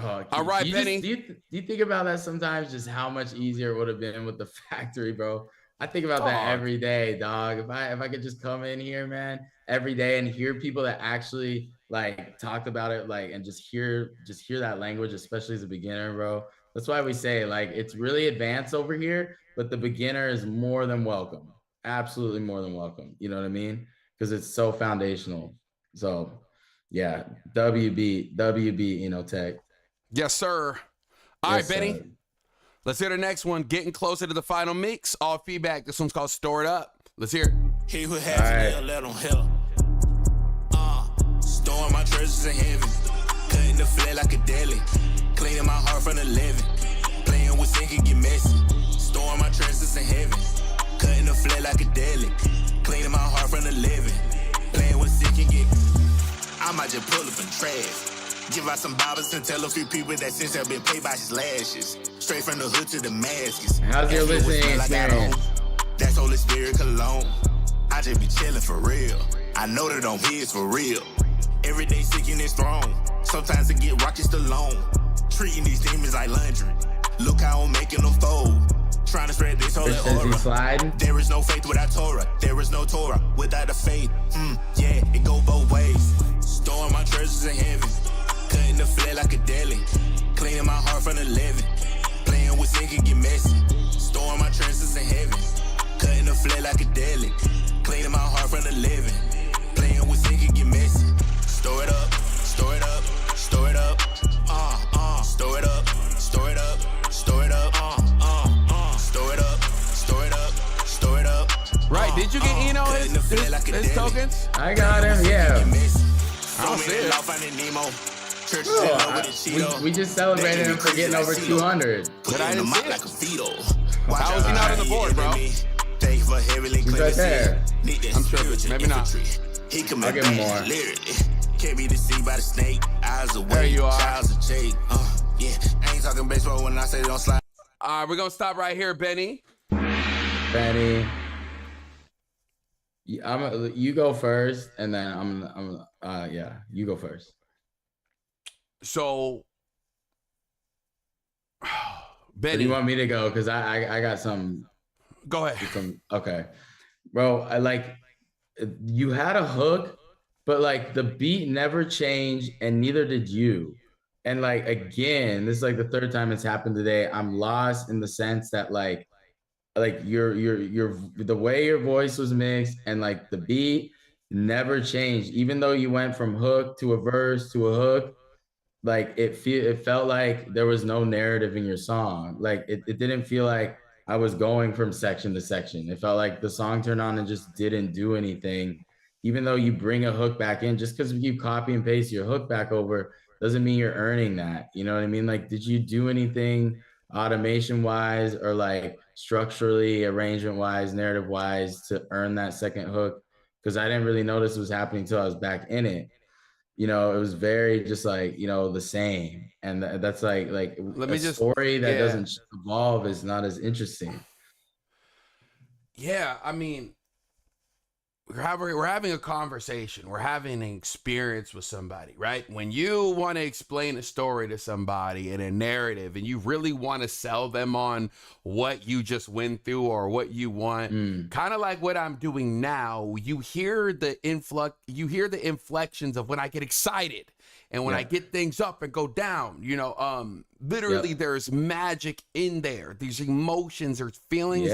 Oh, all right, Penny. Do you think about that sometimes, just how much easier it would have been with the factory, bro? I think about that every day, dog. If I could just come in here, man, every day and hear people that actually like talked about it, like, and just hear that language, especially as a beginner, bro. That's why we say like it's really advanced over here, but the beginner is more than welcome. Absolutely more than welcome. You know what I mean? Because it's so foundational. So yeah, WB Enotech. Yes, sir. All right, Benny. Let's hear the next one. Getting closer to the final mix. All feedback. This one's called Store It Up. Let's hear it. He who has to let him help. Storing my treasures in heaven. Cutting the flat like a deli. Cleaning my heart from the living. Playing with sin can get messy. Storing my treasures in heaven. Cutting the flat like a deli. Cleaning my heart from the living. Playing with sin can get. I might just pull up and trash. Give out some bottles and tell a few people that since have been paid by his lashes. Straight from the hood to Damascus. How's your listening experience? That's Holy Spirit cologne. I just be chillin' for real. I know that on his for real. Every day seeking his throne. Sometimes I get rocky alone. Treating these demons like laundry. Look how I'm making them fold. Trying to spread this holy aura. There is no faith without Torah. There is no Torah without the faith. Yeah, it go both ways. Storing my treasures in heaven. Cutting the flat like a deli. Cleaning my heart from the living. Playing with sin can get messy. Storing my treasures in heaven. Cutting the flat like a deli. Cleaning my heart from the living. Playing with sin can get messy. Store it up, store it up, store it up. Store it up, store it up, store it up. Store it up, store it up, store it up. Right, did you get Eno his tokens? I got him, yeah. I don't see it. We just celebrated him for getting over 200. But I didn't see it. How is he not on the board, bro? He's right there. I'm tripping. Maybe not. I'll give him more. Can't be deceived by the snake. Eyes away. There you are. Child's a Jake. Yeah, I ain't talking baseball when I say don't slide. All right, we're gonna stop right here, Benny. Benny, you go first, and then you go first. So, Benny, So do you want me to go? Because I got some. Go ahead. Okay, bro. You had a hook, but like the beat never changed, and neither did you. And like again, this is like the third time it's happened today. I'm lost in the sense that like your the way your voice was mixed and like the beat never changed, even though you went from hook to a verse to a hook. Like it felt like there was no narrative in your song. Like it didn't feel like I was going from section to section. It felt like the song turned on and just didn't do anything. Even though you bring a hook back in, just because you copy and paste your hook back over doesn't mean you're earning that. You know what I mean? Like, did you do anything automation wise or like structurally, arrangement wise, narrative wise to earn that second hook? Because I didn't really notice it was happening until I was back in it. You know, it was very just like, you know, the same. And that's like story that doesn't evolve is not as interesting. Yeah, I mean, we're having a conversation. We're having an experience with somebody, right? When you want to explain a story to somebody in a narrative and you really want to sell them on what you just went through or what you want, kind of like what I'm doing now, you hear the inflections of when I get excited and when I get things up and go down, you know, literally there's magic in there. These emotions or feelings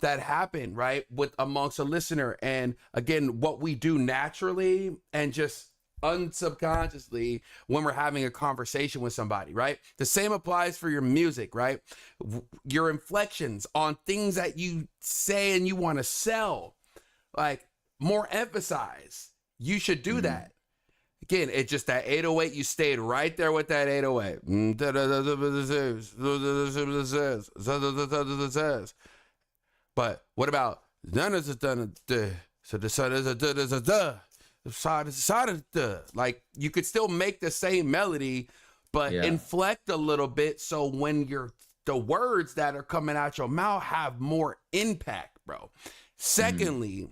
that happen, right, with amongst a listener. And again, what we do naturally and just unsubconsciously when we're having a conversation with somebody, right? The same applies for your music, right? Your inflections on things that you say and you want to sell, like more emphasize. You should do that. Again, it's just that 808, you stayed right there with that 808. But what about like you could still make the same melody, but inflect a little bit so when the words that are coming out your mouth have more impact, bro. Secondly,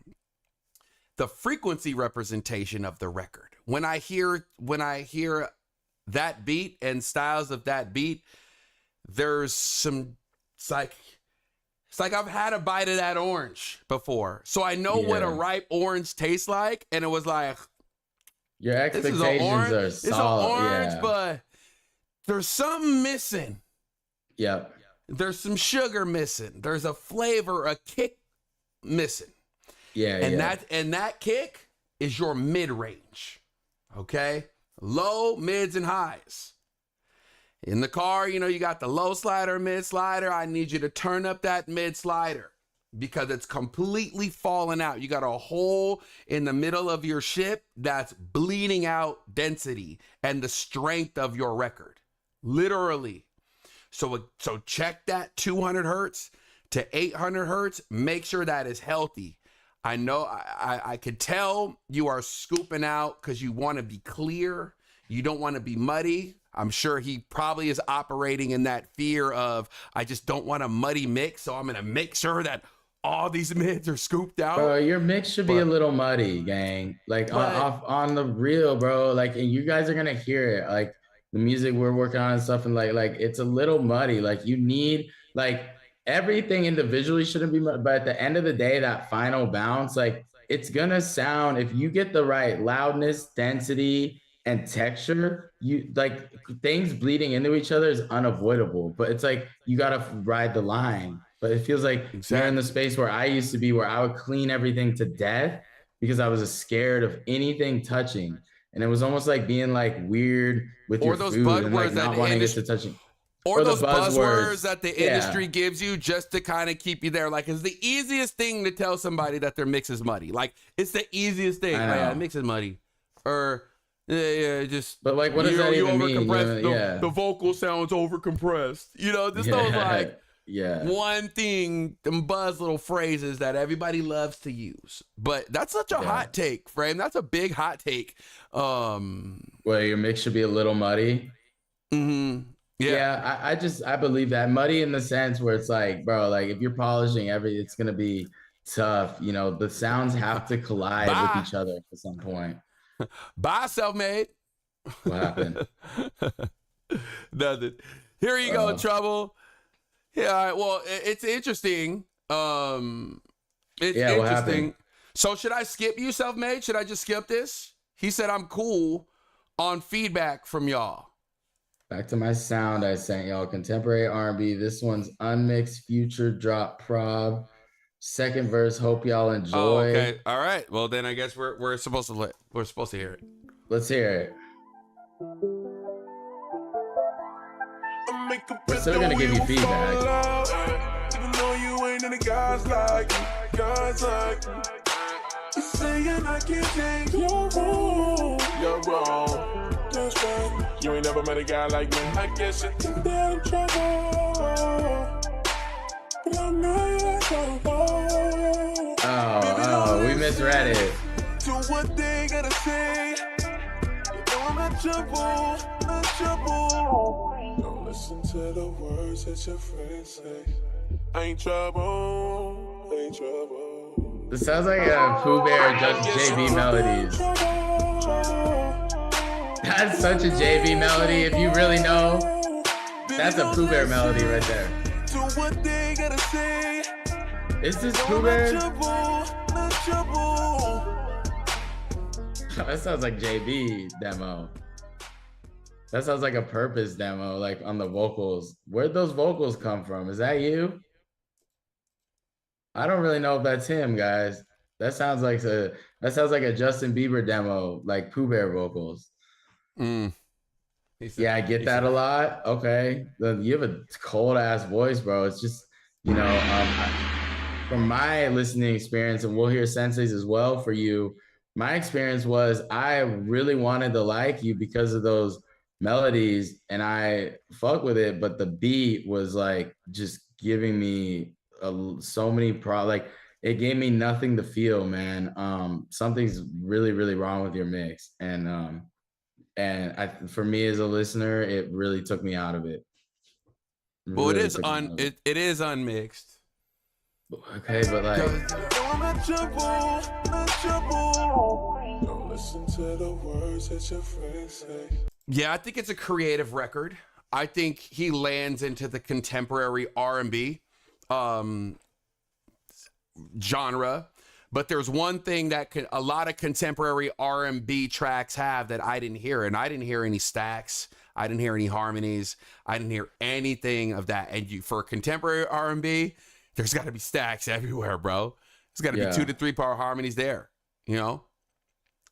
the frequency representation of the record. When I hear that beat and styles of that beat, there's some it's like I've had a bite of that orange before. So I know what a ripe orange tastes like. And it was like, your expectations are solid. It's an orange, but there's something missing. Yep. There's some sugar missing. There's a flavor, a kick missing. Yeah. And that kick is your mid-range. Okay? Low, mids, and highs. In the car, you know, you got the low slider, mid slider. I need you to turn up that mid slider because it's completely falling out. You got a hole in the middle of your ship that's bleeding out density and the strength of your record. Literally. So check that 200 hertz to 800 hertz. Make sure that is healthy. I know I could tell you are scooping out because you want to be clear. You don't want to be muddy. I'm sure he probably is operating in that fear of, I just don't want a muddy mix, so I'm going to make sure that all these mids are scooped out. Bro, your mix should be a little muddy, gang. Like on the real, bro. Like, and you guys are gonna hear it. Like the music we're working on and stuff, and like it's a little muddy. Like you need like everything individually shouldn't be muddy, but at the end of the day, that final bounce, like it's gonna sound, if you get the right loudness, density, and texture, you like things bleeding into each other is unavoidable. But it's like you gotta ride the line. But it feels like you're in the space where I used to be, where I would clean everything to death because I was scared of anything touching. And it was almost like being like weird with your food and like not wanting it to touch it. Or those buzzwords that the industry gives you just to kind of keep you there. Like, it's the easiest thing to tell somebody that their mix is muddy. Like, it's the easiest thing. Oh, yeah, mix is muddy. Or, just. But like, what does that even mean? The vocal sounds overcompressed. You know, just those like. Yeah. One thing, them buzz little phrases that everybody loves to use. But that's such a hot take, Frame. That's a big hot take. Well, your mix should be a little muddy. Mm-hmm. Yeah. I believe that. Muddy in the sense where it's like, bro, like if you're polishing it's gonna be tough. You know, the sounds have to collide with each other at some point. Bye, Self-Made. What happened? Nothing. Here you go, Trouble. Yeah, well, it's interesting. It's interesting. What happened? So should I skip you, Self-Made? Should I just skip this? He said I'm cool on feedback from y'all. Back to my sound I sent y'all. Contemporary R&B. This one's unmixed, future drop prob. Second verse. Hope y'all enjoy. Oh, okay. All right. Well, then I guess we're supposed to hear it. Let's hear it. We're still gonna give you feedback. Even though you ain't any guys like you saying I can't change your wrong. You're wrong. That's right. You ain't never met a guy like me. I guess you think that I'm trouble, but I'm not trouble. Oh, we misread it. To what they gotta say. You know I'm not trouble, not trouble. Don't listen to the words that your friends say. I ain't trouble, ain't trouble. This sounds like a Pooh Bear just JV melodies. That's such a JV melody. If you really know, that's a Pooh Bear melody right there. Is this Pooh Bear? That sounds like JV demo. That sounds like a Purpose demo, like on the vocals. Where'd those vocals come from? Is that you? I don't really know if that's him, guys. That sounds like a Justin Bieber demo, like Pooh Bear vocals. Yeah, I get that a lot. Okay, you have a cold ass voice, bro. It's just, you know, from my listening experience, and we'll hear Sensei's as well for you. My experience was I really wanted to like you because of those melodies, and I fuck with it, but the beat was like just giving me so many like it gave me nothing to feel, man. Something's really, really wrong with your mix, and for me as a listener, it really took me out of it. Well, it is unmixed. Okay, but like, don't listen to the words that your friends say. Yeah, I think it's a creative record. I think he lands into the contemporary R&B genre, but there's one thing that a lot of contemporary R&B tracks have that I didn't hear, and I didn't hear any stacks. I didn't hear any harmonies. I didn't hear anything of that. And for contemporary R&B, there's got to be stacks everywhere, bro. There's got to be 2 to 3 part harmonies there, you know?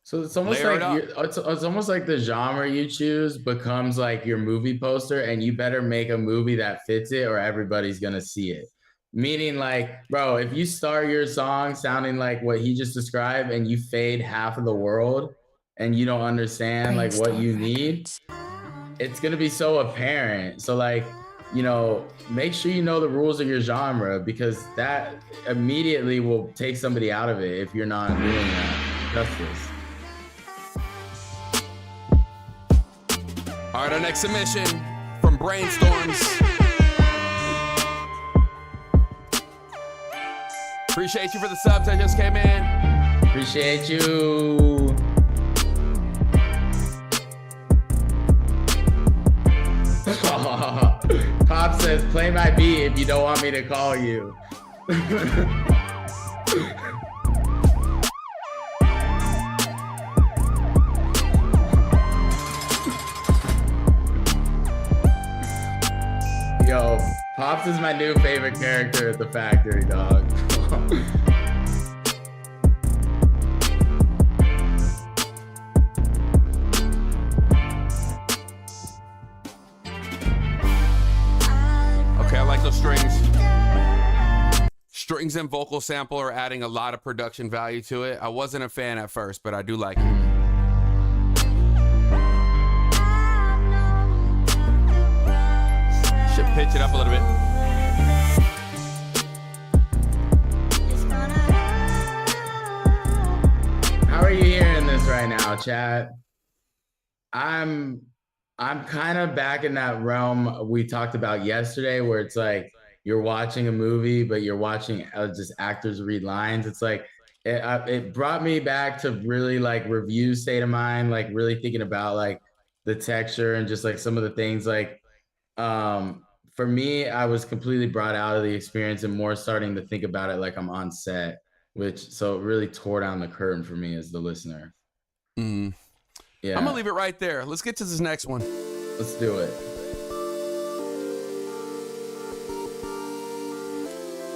So it's almost it's almost like the genre you choose becomes like your movie poster, and you better make a movie that fits it or everybody's going to see it. Meaning like, bro, if you start your song sounding like what he just described and you fade half of the world and you don't understand like what you need, it's going to be so apparent. So like, you know, make sure you know the rules of your genre, because that immediately will take somebody out of it if you're not doing that justice. All right, our next submission from Brainstorms. Appreciate you for the subs that just came in. Appreciate you. Pop says, play my beat if you don't want me to call you. Yo, Pops is my new favorite character at the factory, dog. Okay, I like those strings. Strings and vocal sample are adding a lot of production value to it. I wasn't a fan at first, but I do like it. Should pitch it up a little bit. How are you hearing this right now, chat? I'm kind of back in that realm we talked about yesterday, where it's like you're watching a movie, but you're watching just actors read lines. It's like it brought me back to really like review state of mind, like really thinking about like the texture and just like some of the things like. For me, I was completely brought out of the experience and more starting to think about it like I'm on set, so it really tore down the curtain for me as the listener. Mm. Yeah. I'm gonna leave it right there. Let's get to this next one. Let's do it.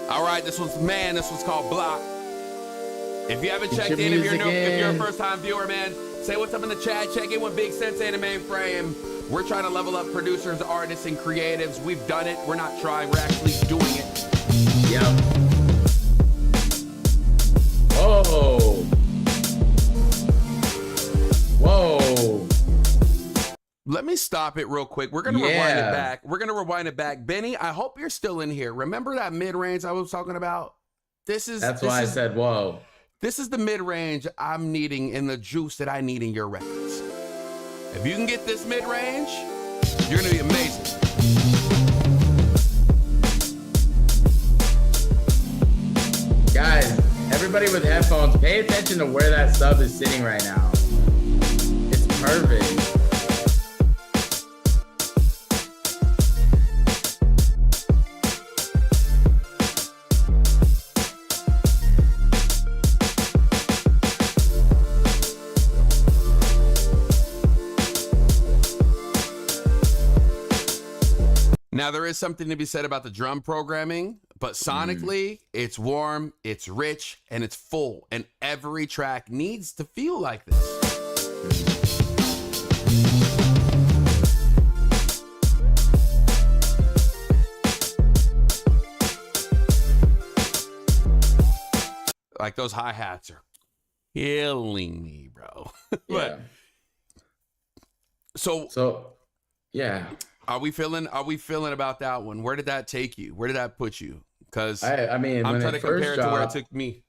All right, this one's called Block. If you haven't checked in, if you're a first-time viewer, man, say what's up in the chat. Check in with Big Sensei and the Mainframe. We're trying to level up producers, artists, and creatives. We've done it. We're not trying. We're actually doing it. Yep. Whoa. Whoa. Let me stop it real quick. We're gonna rewind it back. We're gonna rewind it back. Benny, I hope you're still in here. Remember that mid-range I was talking about? That's why I said whoa. This is the mid-range I'm needing in the juice that I need in your records. If you can get this mid-range, you're gonna be amazing. Guys, everybody with headphones, pay attention to where that sub is sitting right now. It's perfect. Now, there is something to be said about the drum programming, but sonically, it's warm, it's rich, and it's full. And every track needs to feel like this. Like those hi-hats are killing me, bro. Yeah. So, yeah. Are we feeling about that one? Where did that take you? Where did that put you? Because I mean, I'm trying to compare it to where it took me.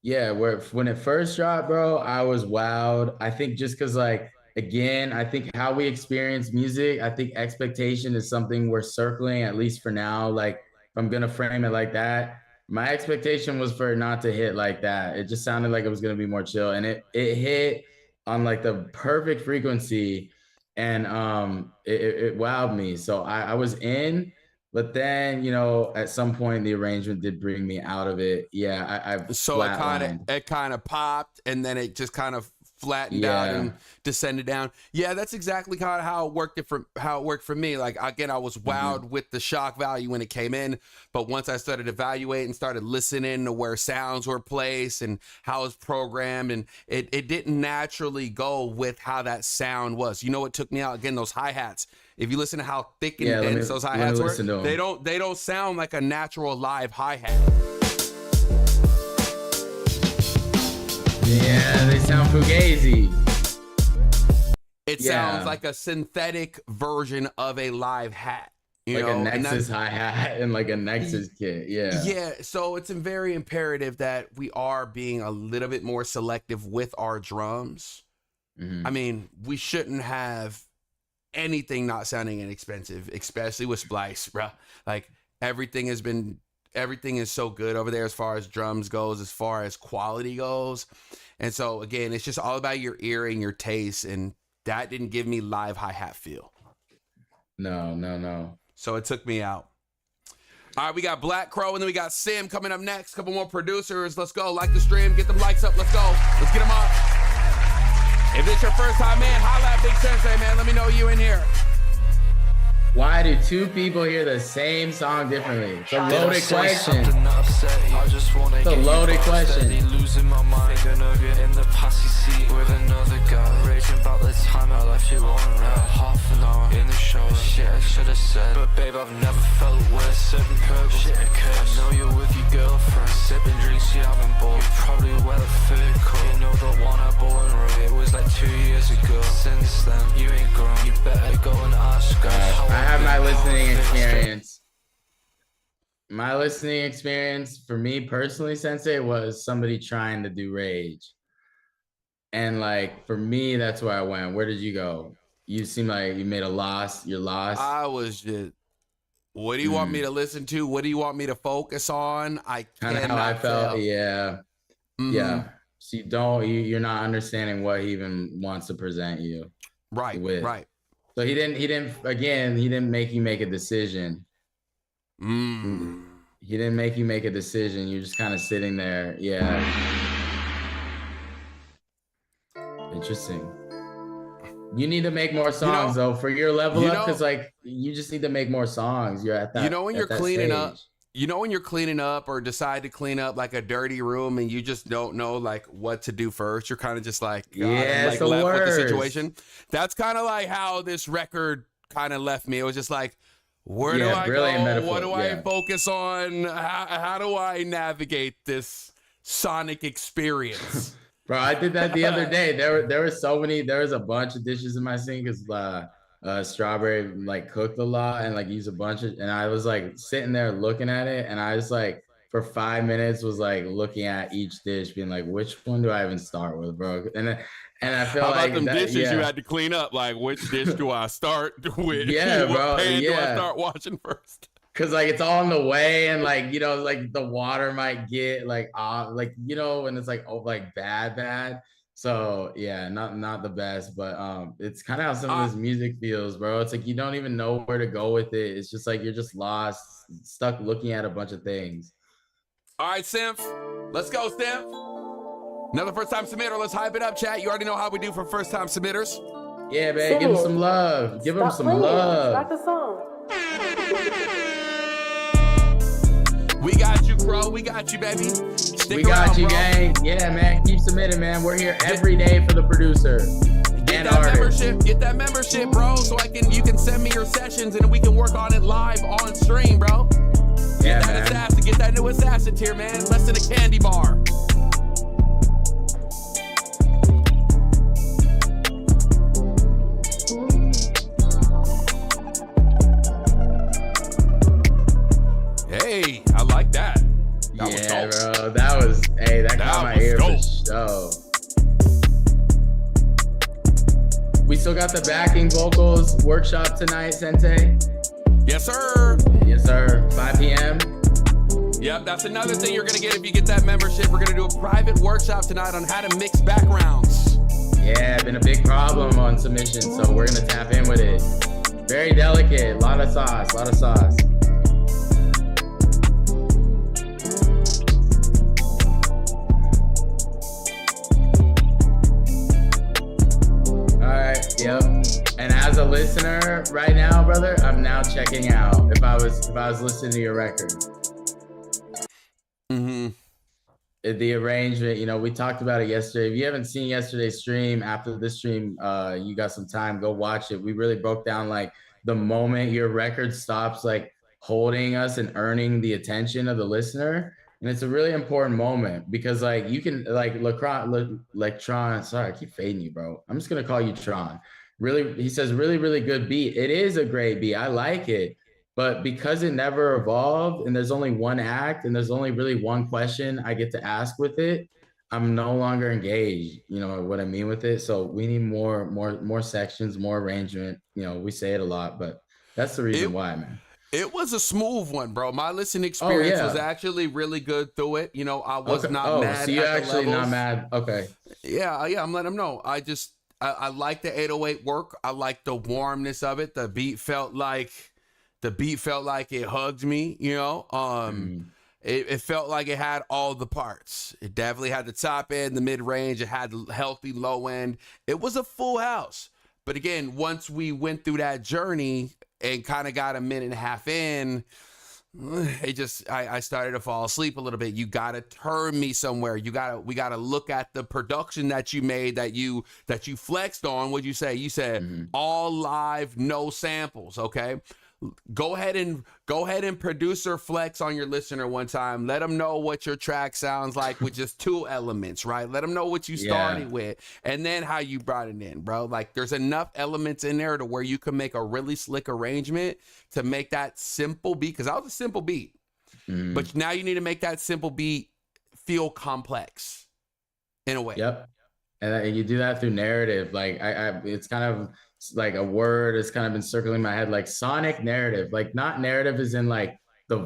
Yeah, when it first dropped, bro, I was wowed. I think just because, like, again, I think how we experience music, I think expectation is something we're circling, at least for now. Like, if I'm gonna frame it like that, my expectation was for it not to hit like that. It just sounded like it was gonna be more chill, and it hit on like the perfect frequency. And it wowed me. So I was in, but then, you know, at some point the arrangement did bring me out of it. Yeah, so it kind of popped, and then it just kind of flattened out and descended down. Yeah, that's exactly kind of how it worked for me. Like, again, I was wowed with the shock value when it came in, but once I started evaluating, started listening to where sounds were placed and how it's programmed, and it didn't naturally go with how that sound was. You know what took me out? Again, those hi-hats. If you listen to how thick and dense those hi-hats were, they don't sound like a natural live hi-hat. Yeah, they sound fugazi. It sounds like a synthetic version of a live hat. You know? A Nexus hi-hat and like a Nexus kit. Yeah. Yeah. So it's very imperative that we are being a little bit more selective with our drums. I mean, we shouldn't have anything not sounding inexpensive, especially with Splice, bro. Like everything is so good over there as far as drums goes, as far as quality goes. And so again, it's just all about your ear and your taste, and that didn't give me live hi-hat feel. No. So it took me out. All right, we got Black Crow, and then we got Sim coming up next. Couple more producers. Let's go. Like the stream. Get them likes up. Let's go. Let's get them up. If this your first time, man, holla at Big Sensei, man. Let me know you in here. Why do two people hear the same song differently? It's a loaded question. It's a loaded question. Losing my mind, gonna get in the passy seat with another guy, raging about the time I left you on half an hour in the shower. Shit I should have said, but babe I've never felt worse. Certain purple shit occurs. I know you're with your girlfriend, sipping drinks you haven't bought. You probably wear the fur coat, you know the one I bought in Ray. It was like 2 years ago. Since then you ain't grown. You better go and ask her. I have my listening experience. My listening experience for me personally, Sensei, was somebody trying to do Rage. And like, for me, that's where I went. Where did you go? You seem like you made a loss. You're lost. I was just, what do you want me to listen to? What do you want me to focus on? I kind of how I felt. Yeah. Yeah. So you're not understanding what he even wants to present you. Right. Right. So he didn't make you make a decision. He didn't make you make a decision. You're just kind of sitting there. Yeah. Interesting. You need to make more songs though for your level up, because like you just need to make more songs. You're at that. When you're cleaning up. When you're cleaning up or decide to clean up like a dirty room and you just don't know like what to do first, you're kind of just like, left with the situation. That's kind of like how this record kind of left me. It was just like, where do I go? Metaphor. What do I focus on? How do I navigate this sonic experience? Bro, I did that the other day. There was a bunch of dishes in my sink because Strawberry like cooked a lot and like used a bunch of, and I was like sitting there looking at it, and I was like for 5 minutes was like looking at each dish being like, which one do I even start with, bro? And I feel how like about them dishes you had to clean up, like which dish do I start with? Yeah, what bro. pan do I start washing first? Cause like it's all in the way, and like like the water might get like like when it's like bad. So yeah, not the best, but it's kind of how some of this music feels, bro. It's like you don't even know where to go with it. It's just like you're just lost, stuck looking at a bunch of things. All right, Symph, let's go, Symph. Another first time submitter. Let's hype it up, chat. You already know how we do for first time submitters. Yeah, man, give them some love. Give them some love. Start the song. We got you, Crow. We got you, baby. We got you, gang. Yeah, man. Keep submitting, man. We're here every day for the producer and artist. Get that membership, bro, so you can send me your sessions and we can work on it live on stream, bro. Get that assassin. Get that new assassin tier, man. Less than a candy bar. Hey, I like that. Yeah, bro. That caught my ear for sure. We still got the backing vocals workshop tonight, Sensei. Yes, sir. Yes, sir. 5 p.m. Yep, that's another thing you're gonna get if you get that membership. We're gonna do a private workshop tonight on how to mix backgrounds. Yeah, been a big problem on submission, so we're gonna tap in with it. Very delicate, a lot of sauce. Yep. And as a listener right now, brother, I'm now checking out if I was listening to your record. The arrangement, we talked about it yesterday. If you haven't seen yesterday's stream, after this stream, you got some time, go watch it. We really broke down like the moment your record stops like holding us and earning the attention of the listener. And it's a really important moment because like you can like Lectron, sorry, I keep fading you, bro. I'm just going to call you Tron. Really, he says really, really good beat. It is a great beat. I like it. But because it never evolved and there's only one act and there's only really one question I get to ask with it, I'm no longer engaged. You know what I mean with it. So we need more sections, more arrangement. You know, we say it a lot, but that's the reason It why, man. it was a smooth one, bro. My listening Oh experience was yeah. actually really good through it. You know, I was Okay. not Oh, so mad you're at the actually not levels. mad. Okay. Yeah, I'm letting them know. I like the 808 work. I like the warmness of it. The beat felt like it hugged me, you know. Mm. It felt like it had all the parts. It definitely had the top end, the mid range. It had the healthy low end. It was a full house. But again, once we went through that journey and kind of got a minute and a half in, I started to fall asleep a little bit. You gotta turn me somewhere. We gotta look at the production that you made, that you flexed on. What'd you say? You said all live, no samples. Okay. Go ahead and producer flex on your listener one time. Let them know what your track sounds like with just two elements, right? Let them know what you started with and then how you brought it in, bro. Like there's enough elements in there to where you can make a really slick arrangement to make that simple beat. Because that was a simple beat, but now you need to make that simple beat feel complex in a way. Yep. And you do that through narrative. Like it's kind of like a word has kind of been circling my head, like sonic narrative, like not narrative is in like the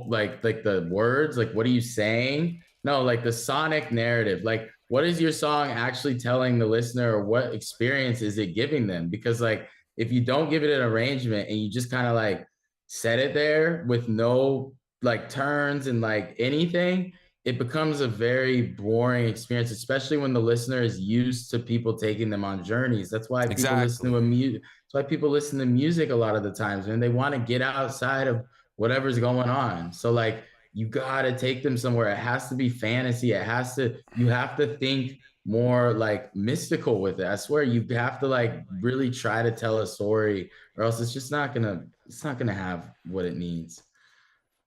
like the words, like what are you saying? No, like the sonic narrative, like what is your song actually telling the listener, or what experience is it giving them? Because like if you don't give it an arrangement and you just kind of like set it there with no like turns and like anything, it becomes a very boring experience, especially when the listener is used to people taking them on journeys. That's why people listen to music. That's why people listen to music a lot of the times, and they want to get outside of whatever's going on. So like you gotta take them somewhere. It has to be fantasy. You have to think more like mystical with it. I swear you have to like really try to tell a story, or else it's not gonna have what it needs.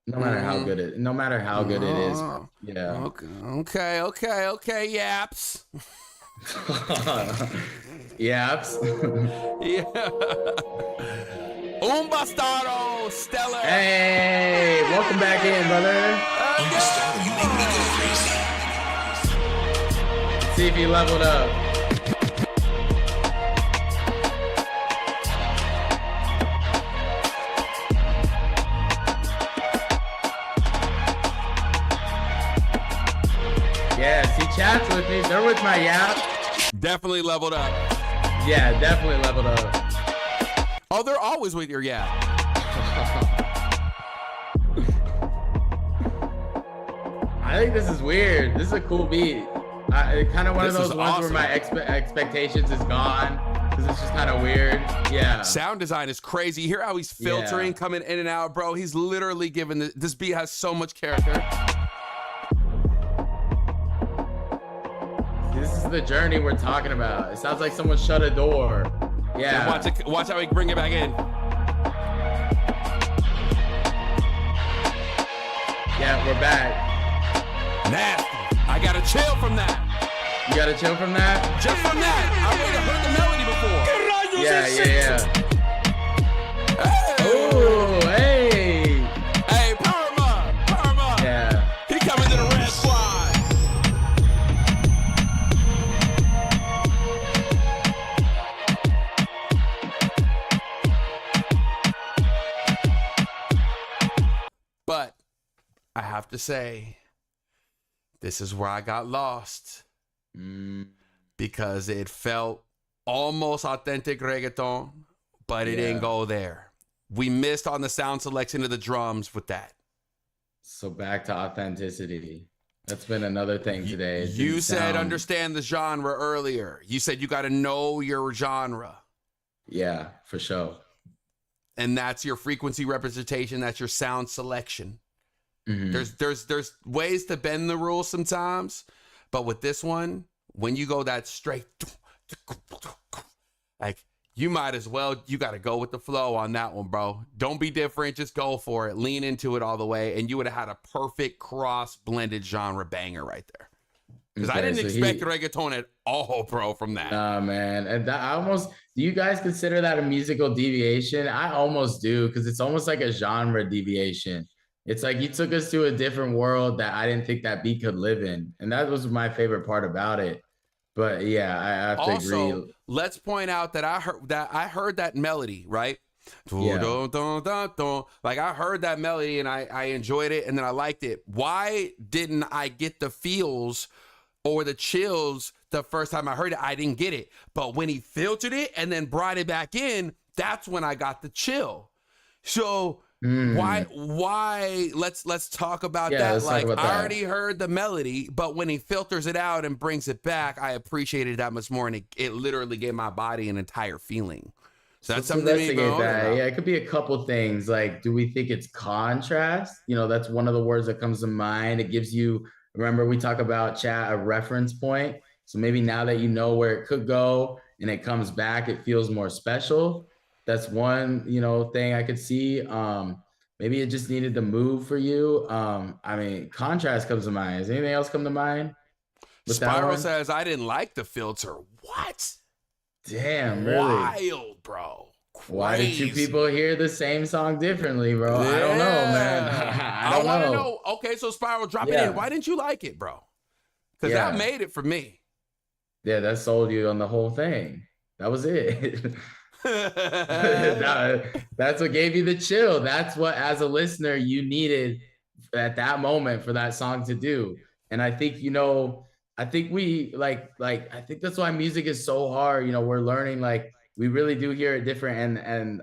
No matter how good it is. Yeah. Okay, yaps. Yaps. Yeah. Un bastardo, Stellar. Hey, welcome back in, brother. Let's see if you leveled up. Yeah, see, chat's with me. They're with my yap. Definitely leveled up. Yeah, definitely leveled up. Oh, they're always with your yap. I think this is weird. This is a cool beat. Kind of one of those ones where my expectations is gone because it's just kind of weird. Yeah. Sound design is crazy. You hear how he's filtering, coming in and out, bro? He's literally giving this beat has so much character. This is the journey we're talking about. It sounds like someone shut a door. Yeah. Watch how he bring it back in. Yeah, we're back. Nasty. I gotta chill from that. You gotta chill from that? Just from that. I already heard the melody before. Yeah. Ooh, hey. Hey, Perma. Yeah. He coming to the red squad. But I have to say, this is where I got lost. Because it felt almost authentic reggaeton, but it didn't go there. We missed on the sound selection of the drums with that. So back to authenticity. That's been another thing today. You said understand the genre earlier. You said you got to know your genre. Yeah, for sure. And that's your frequency representation. That's your sound selection. There's ways to bend the rules sometimes, but with this one, when you go that straight, like you might as well, you got to go with the flow on that one, bro. Don't be different. Just go for it. Lean into it all the way. And you would have had a perfect cross blended genre banger right there. Because I didn't expect reggaeton at all, bro, from that. Nah, man. And do you guys consider that a musical deviation? I almost do, because it's almost like a genre deviation. It's like you took us to a different world that I didn't think that beat could live in. And that was my favorite part about it. But yeah, I have to Also, agree. let's point out that I heard that melody, right? Yeah. Like I heard that melody and I enjoyed it and then I liked it. Why didn't I get the feels or the chills the first time I heard it? I didn't get it. But when he filtered it and then brought it back in, that's when I got the chill. So why let's talk about that. Like I already heard the melody, but when he filters it out and brings it back, I appreciated it that much more, and it literally gave my body an entire feeling. So that's something to investigate that. Yeah, it could be a couple things. Like, do we think it's contrast? You know, that's one of the words that comes to mind. It gives you, remember we talk about chat, a reference point. So maybe now that you know where it could go and it comes back, it feels more special. That's one, you know, thing I could see. Maybe it just needed to move for you. I mean, contrast comes to mind. Does anything else come to mind? Spiral says, I didn't like the filter. What? Damn, really? Wild, bro. Crazy. Why did you people hear the same song differently, bro? Yeah. I don't know, man. I want to know. Okay, so Spiral, drop it in. Why didn't you like it, bro? Because that made it for me. Yeah, that sold you on the whole thing. That was it. That's what gave you the chill. That's what, as a listener, you needed at that moment for that song to do. And I think, you know, I think we I think that's why music is so hard. You know, we're learning, like, we really do hear it different. And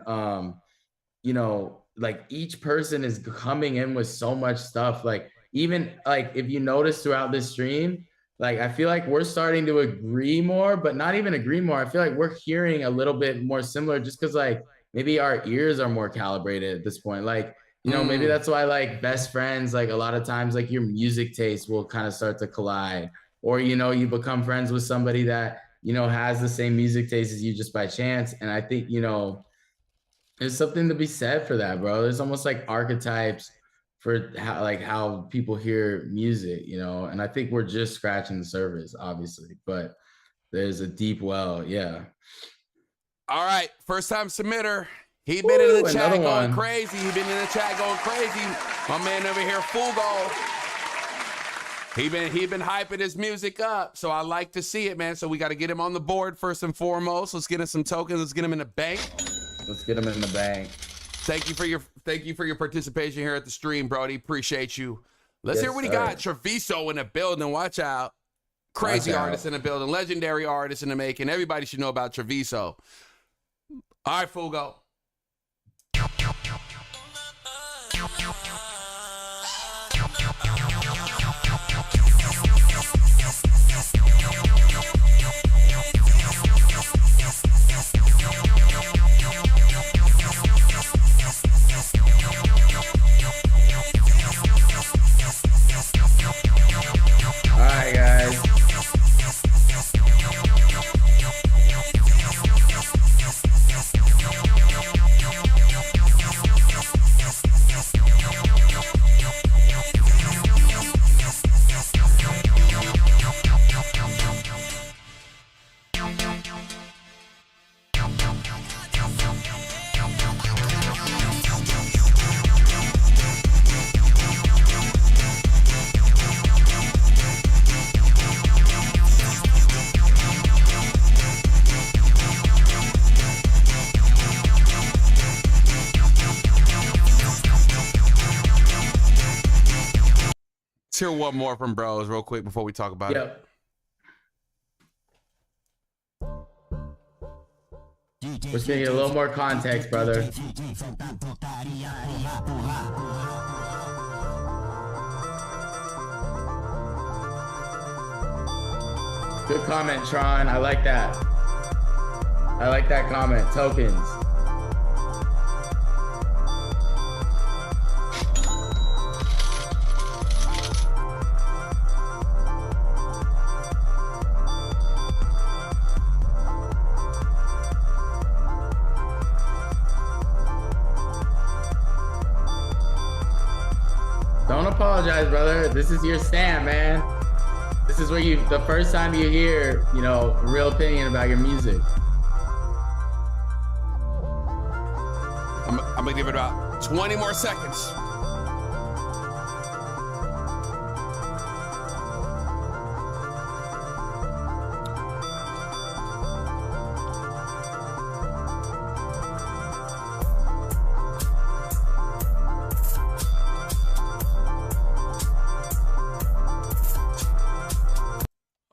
you know, like each person is coming in with so much stuff. Like, even like if you notice throughout this stream, like, I feel like we're starting to agree more, but not even agree more. I feel like we're hearing a little bit more similar just because, like, maybe our ears are more calibrated at this point. Like, you know, maybe that's why, like, best friends, like, a lot of times, like, your music taste will kind of start to collide. Or, you know, you become friends with somebody that, you know, has the same music taste as you just by chance. And I think, you know, there's something to be said for that, bro. There's almost like archetypes for how people hear music, you know, and I think we're just scratching the surface, obviously, but there's a deep well. Yeah. All right. First time submitter. He been in the chat going crazy. He been in the chat going crazy. My man over here, Fugo. He been hyping his music up. So I like to see it, man. So we got to get him on the board first and foremost. Let's get him some tokens. Let's get him in the bank. Let's get him in the bank. Thank you for your participation here at the stream, Brody. Appreciate you. Let's hear what he got. Treviso in the building. Watch out. Crazy artist in the building. Legendary artist in the making. Everybody should know about Treviso. All right, Fugo. Hear one more from bros real quick before we talk about it. We're seeing a little more context, brother. Good comment, Tron. I like that. I like that comment. Tokens. Don't apologize, brother. This is your stand, man. This is where the first time you hear, you know, a real opinion about your music. I'm gonna give it about 20 more seconds.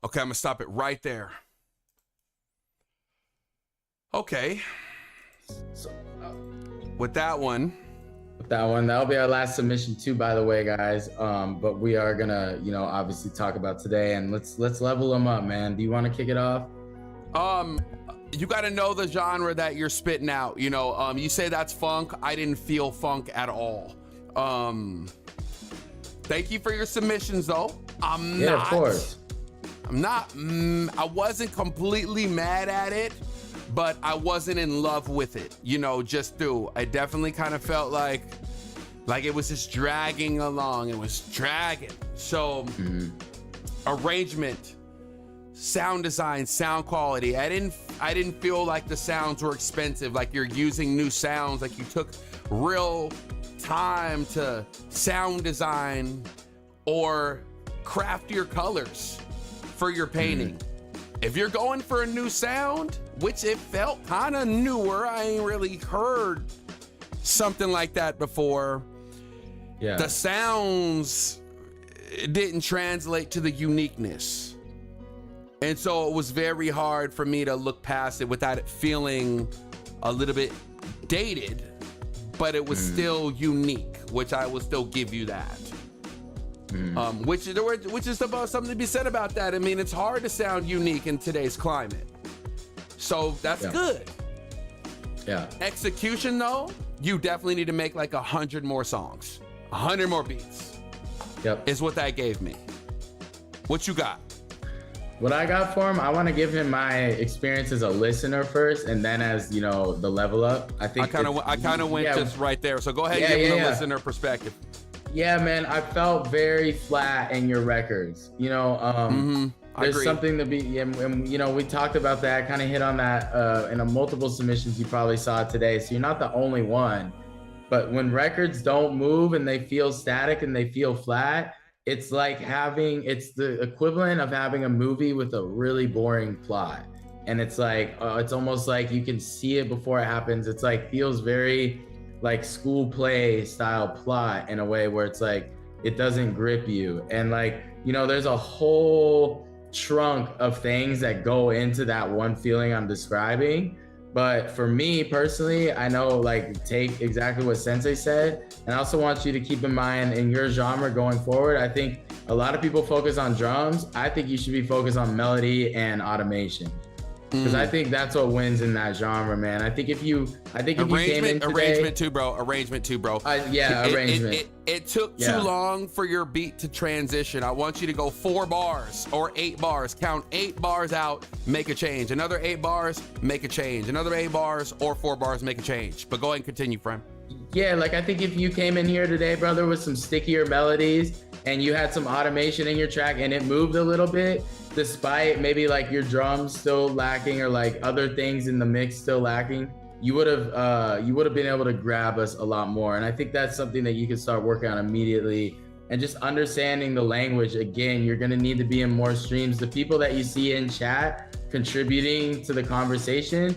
Okay, I'm gonna stop it right there. Okay. So, with that one, that'll be our last submission too, by the way, guys. But we are gonna, obviously talk about today, and let's level them up, man. Do you want to kick it off? You got to know the genre that you're spitting out. You say that's funk. I didn't feel funk at all. Thank you for your submissions, though. Of course. I wasn't completely mad at it, but I wasn't in love with it. I definitely kind of felt like it was just dragging along. It was dragging. So, arrangement, sound design, sound quality. I didn't feel like the sounds were expensive, like you're using new sounds, like you took real time to sound design or craft your colors for your painting. If you're going for a new sound, which it felt kind of newer, I ain't really heard something like that before. Yeah. The sounds didn't translate to the uniqueness. And so it was very hard for me to look past it without it feeling a little bit dated, but it was still unique, which I will still give you that. Which is about something to be said about that. I mean, it's hard to sound unique in today's climate. So that's good. Yeah. Execution though, you definitely need to make like 100 more songs, 100 more beats. Yep. Is what that gave me. What you got? What I got for him, I want to give him my experience as a listener first, and then as the level up. I think I kind of went just right there. So go ahead and give him the listener perspective. Yeah, man, I felt very flat in your records. There's something to be, and we talked about that, kind of hit on that in a multiple submissions you probably saw today. So you're not the only one, but when records don't move and they feel static and they feel flat, it's like it's the equivalent of having a movie with a really boring plot. And it's like, it's almost like you can see it before it happens. It's like, feels very like school play style plot in a way where it's like, it doesn't grip you. And there's a whole trunk of things that go into that one feeling I'm describing. But for me personally, I know take exactly what Sensei said. And I also want you to keep in mind in your genre going forward, I think a lot of people focus on drums. I think you should be focused on melody and automation. Because I think that's what wins in that genre, man. I think if you came in today, arrangement too, bro. Arrangement. Arrangement. It took too long for your beat to transition. I want you to go 4 bars or 8 bars. Count 8 bars out, make a change. Another 8 bars, make a change. Another 8 bars or 4 bars, make a change. But go ahead and continue, friend. Yeah, I think if you came in here today, brother, with some stickier melodies and you had some automation in your track and it moved a little bit, despite maybe your drums still lacking or other things in the mix still lacking, you would have been able to grab us a lot more. And I think that's something that you can start working on immediately. And just understanding the language. Again, you're going to need to be in more streams. The people that you see in chat contributing to the conversation,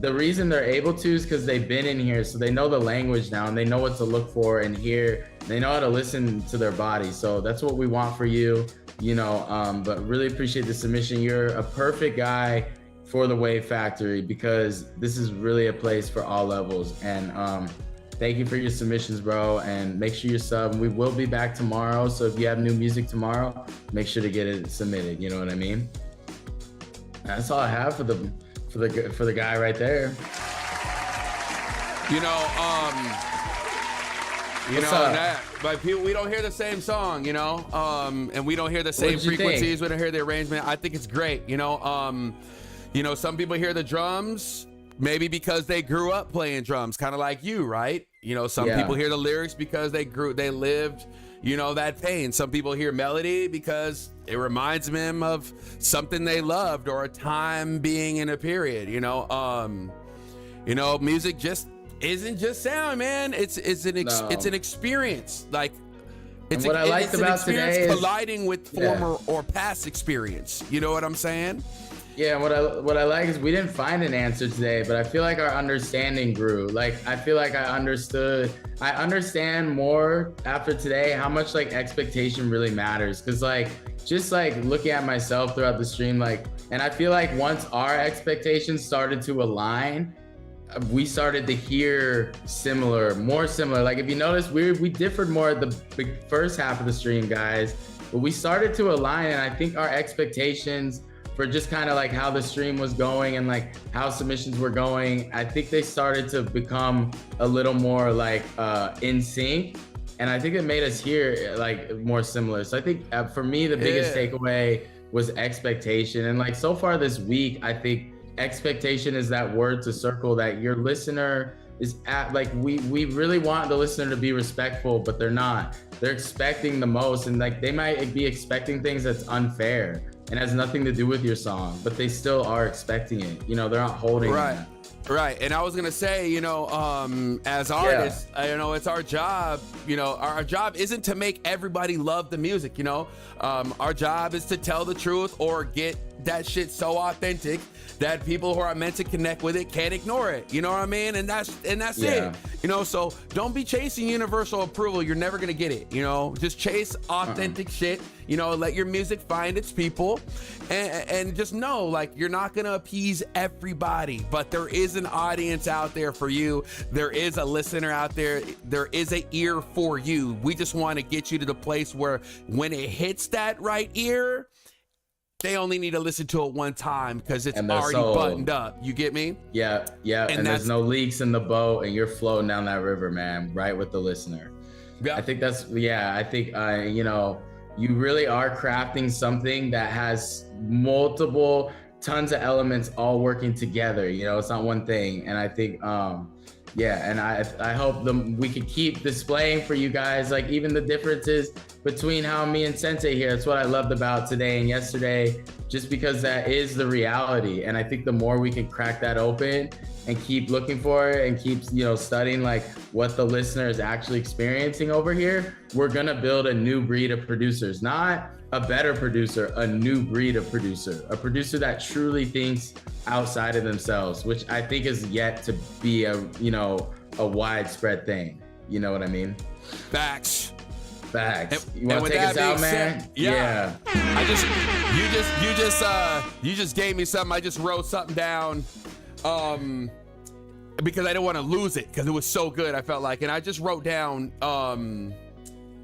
the reason they're able to is because they've been in here, so they know the language now and they know what to look for and hear. They know how to listen to their body. So that's what we want for you. But really appreciate the submission. You're a perfect guy for the Wave Factory because this is really a place for all levels. And thank you for your submissions, bro. And make sure you sub. We will be back tomorrow. So if you have new music tomorrow, make sure to get it submitted. You know what I mean? That's all I have for the guy right there. But people, we don't hear the same song, and we don't hear the same frequencies. We don't hear the arrangement. I think it's great, some people hear the drums maybe because they grew up playing drums, kind of like you, right? Some people hear the lyrics because they lived, that pain. Some people hear melody because it reminds them of something they loved or a time being in a period, music just isn't just sound, man. It's an experience. It's what I liked about today is colliding with former or past experience. You know what I'm saying? Yeah, what I like is we didn't find an answer today, but I feel like our understanding grew. I feel like I understand more after today how much expectation really matters. Cause just like looking at myself throughout the stream, like, and I feel like once our expectations started to align, we started to hear more similar. Like if you notice, we differed more at the first half of the stream, guys, but we started to align, and I think our expectations for just kind of like how the stream was going and like how submissions were going, I think they started to become a little more like in sync. And I think it made us hear like more similar. So I think for me, the biggest takeaway was expectation. And like so far this week, I think expectation is that word to circle, that your listener is at, like, we really want the listener to be respectful, but they're not. They're expecting the most, and like they might be expecting things that's unfair and has nothing to do with your song, but they still are expecting it. You know, they're not holding it. Right, and I was gonna say, you know, as artists, you know, it's our job. You know, our job isn't to make everybody love the music. You know, our job is to tell the truth or get that shit so authentic that people who are meant to connect with it can't ignore it. You know what I mean? And that's it. You know, so don't be chasing universal approval. You're never gonna get it. You know, just chase authentic shit. You know, let your music find its people, and just know, like, you're not gonna appease everybody, but there is an audience out there for you. There is a listener out there. There is an ear for you. We just want to get you to the place where when it hits that right ear, they only need to listen to it one time because it's already buttoned up. You get me? Yeah. And there's no leaks in the boat, and you're floating down that river, man, right with the listener. Yeah. I think you know, you really are crafting something that has multiple tons of elements all working together. You know, it's not one thing. And I think, and I hope we could keep displaying for you guys, like even the differences between how me and Sensei here. That's what I loved about today and yesterday, just because that is the reality. And I think the more we can crack that open and keep looking for it and keep, you know, studying like what the listener is actually experiencing over here, we're gonna build a new breed of producers, not a better producer, a new breed of producer, a producer that truly thinks outside of themselves, which I think is yet to be a widespread thing. You know what I mean? Facts. You want to take us out, man? Yeah. You just gave me something. I just wrote something down. Because I didn't want to lose it because it was so good, I felt like. And I just wrote down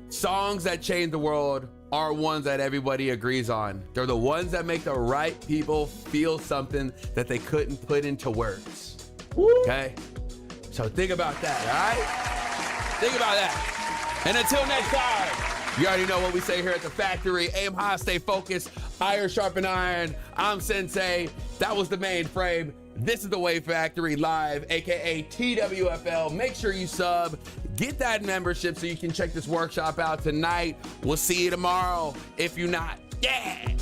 songs that change the world are ones that everybody agrees on. They're the ones that make the right people feel something that they couldn't put into words. Okay? So think about that, all right? Think about that. And until next time, you already know what we say here at the factory. Aim high, stay focused, iron sharpen iron. I'm Sensei. That was the Mainframe. This is the Wave Factory Live, aka TWFL. Make sure you sub, get that membership so you can check this workshop out tonight. We'll see you tomorrow if you're not. Yeah.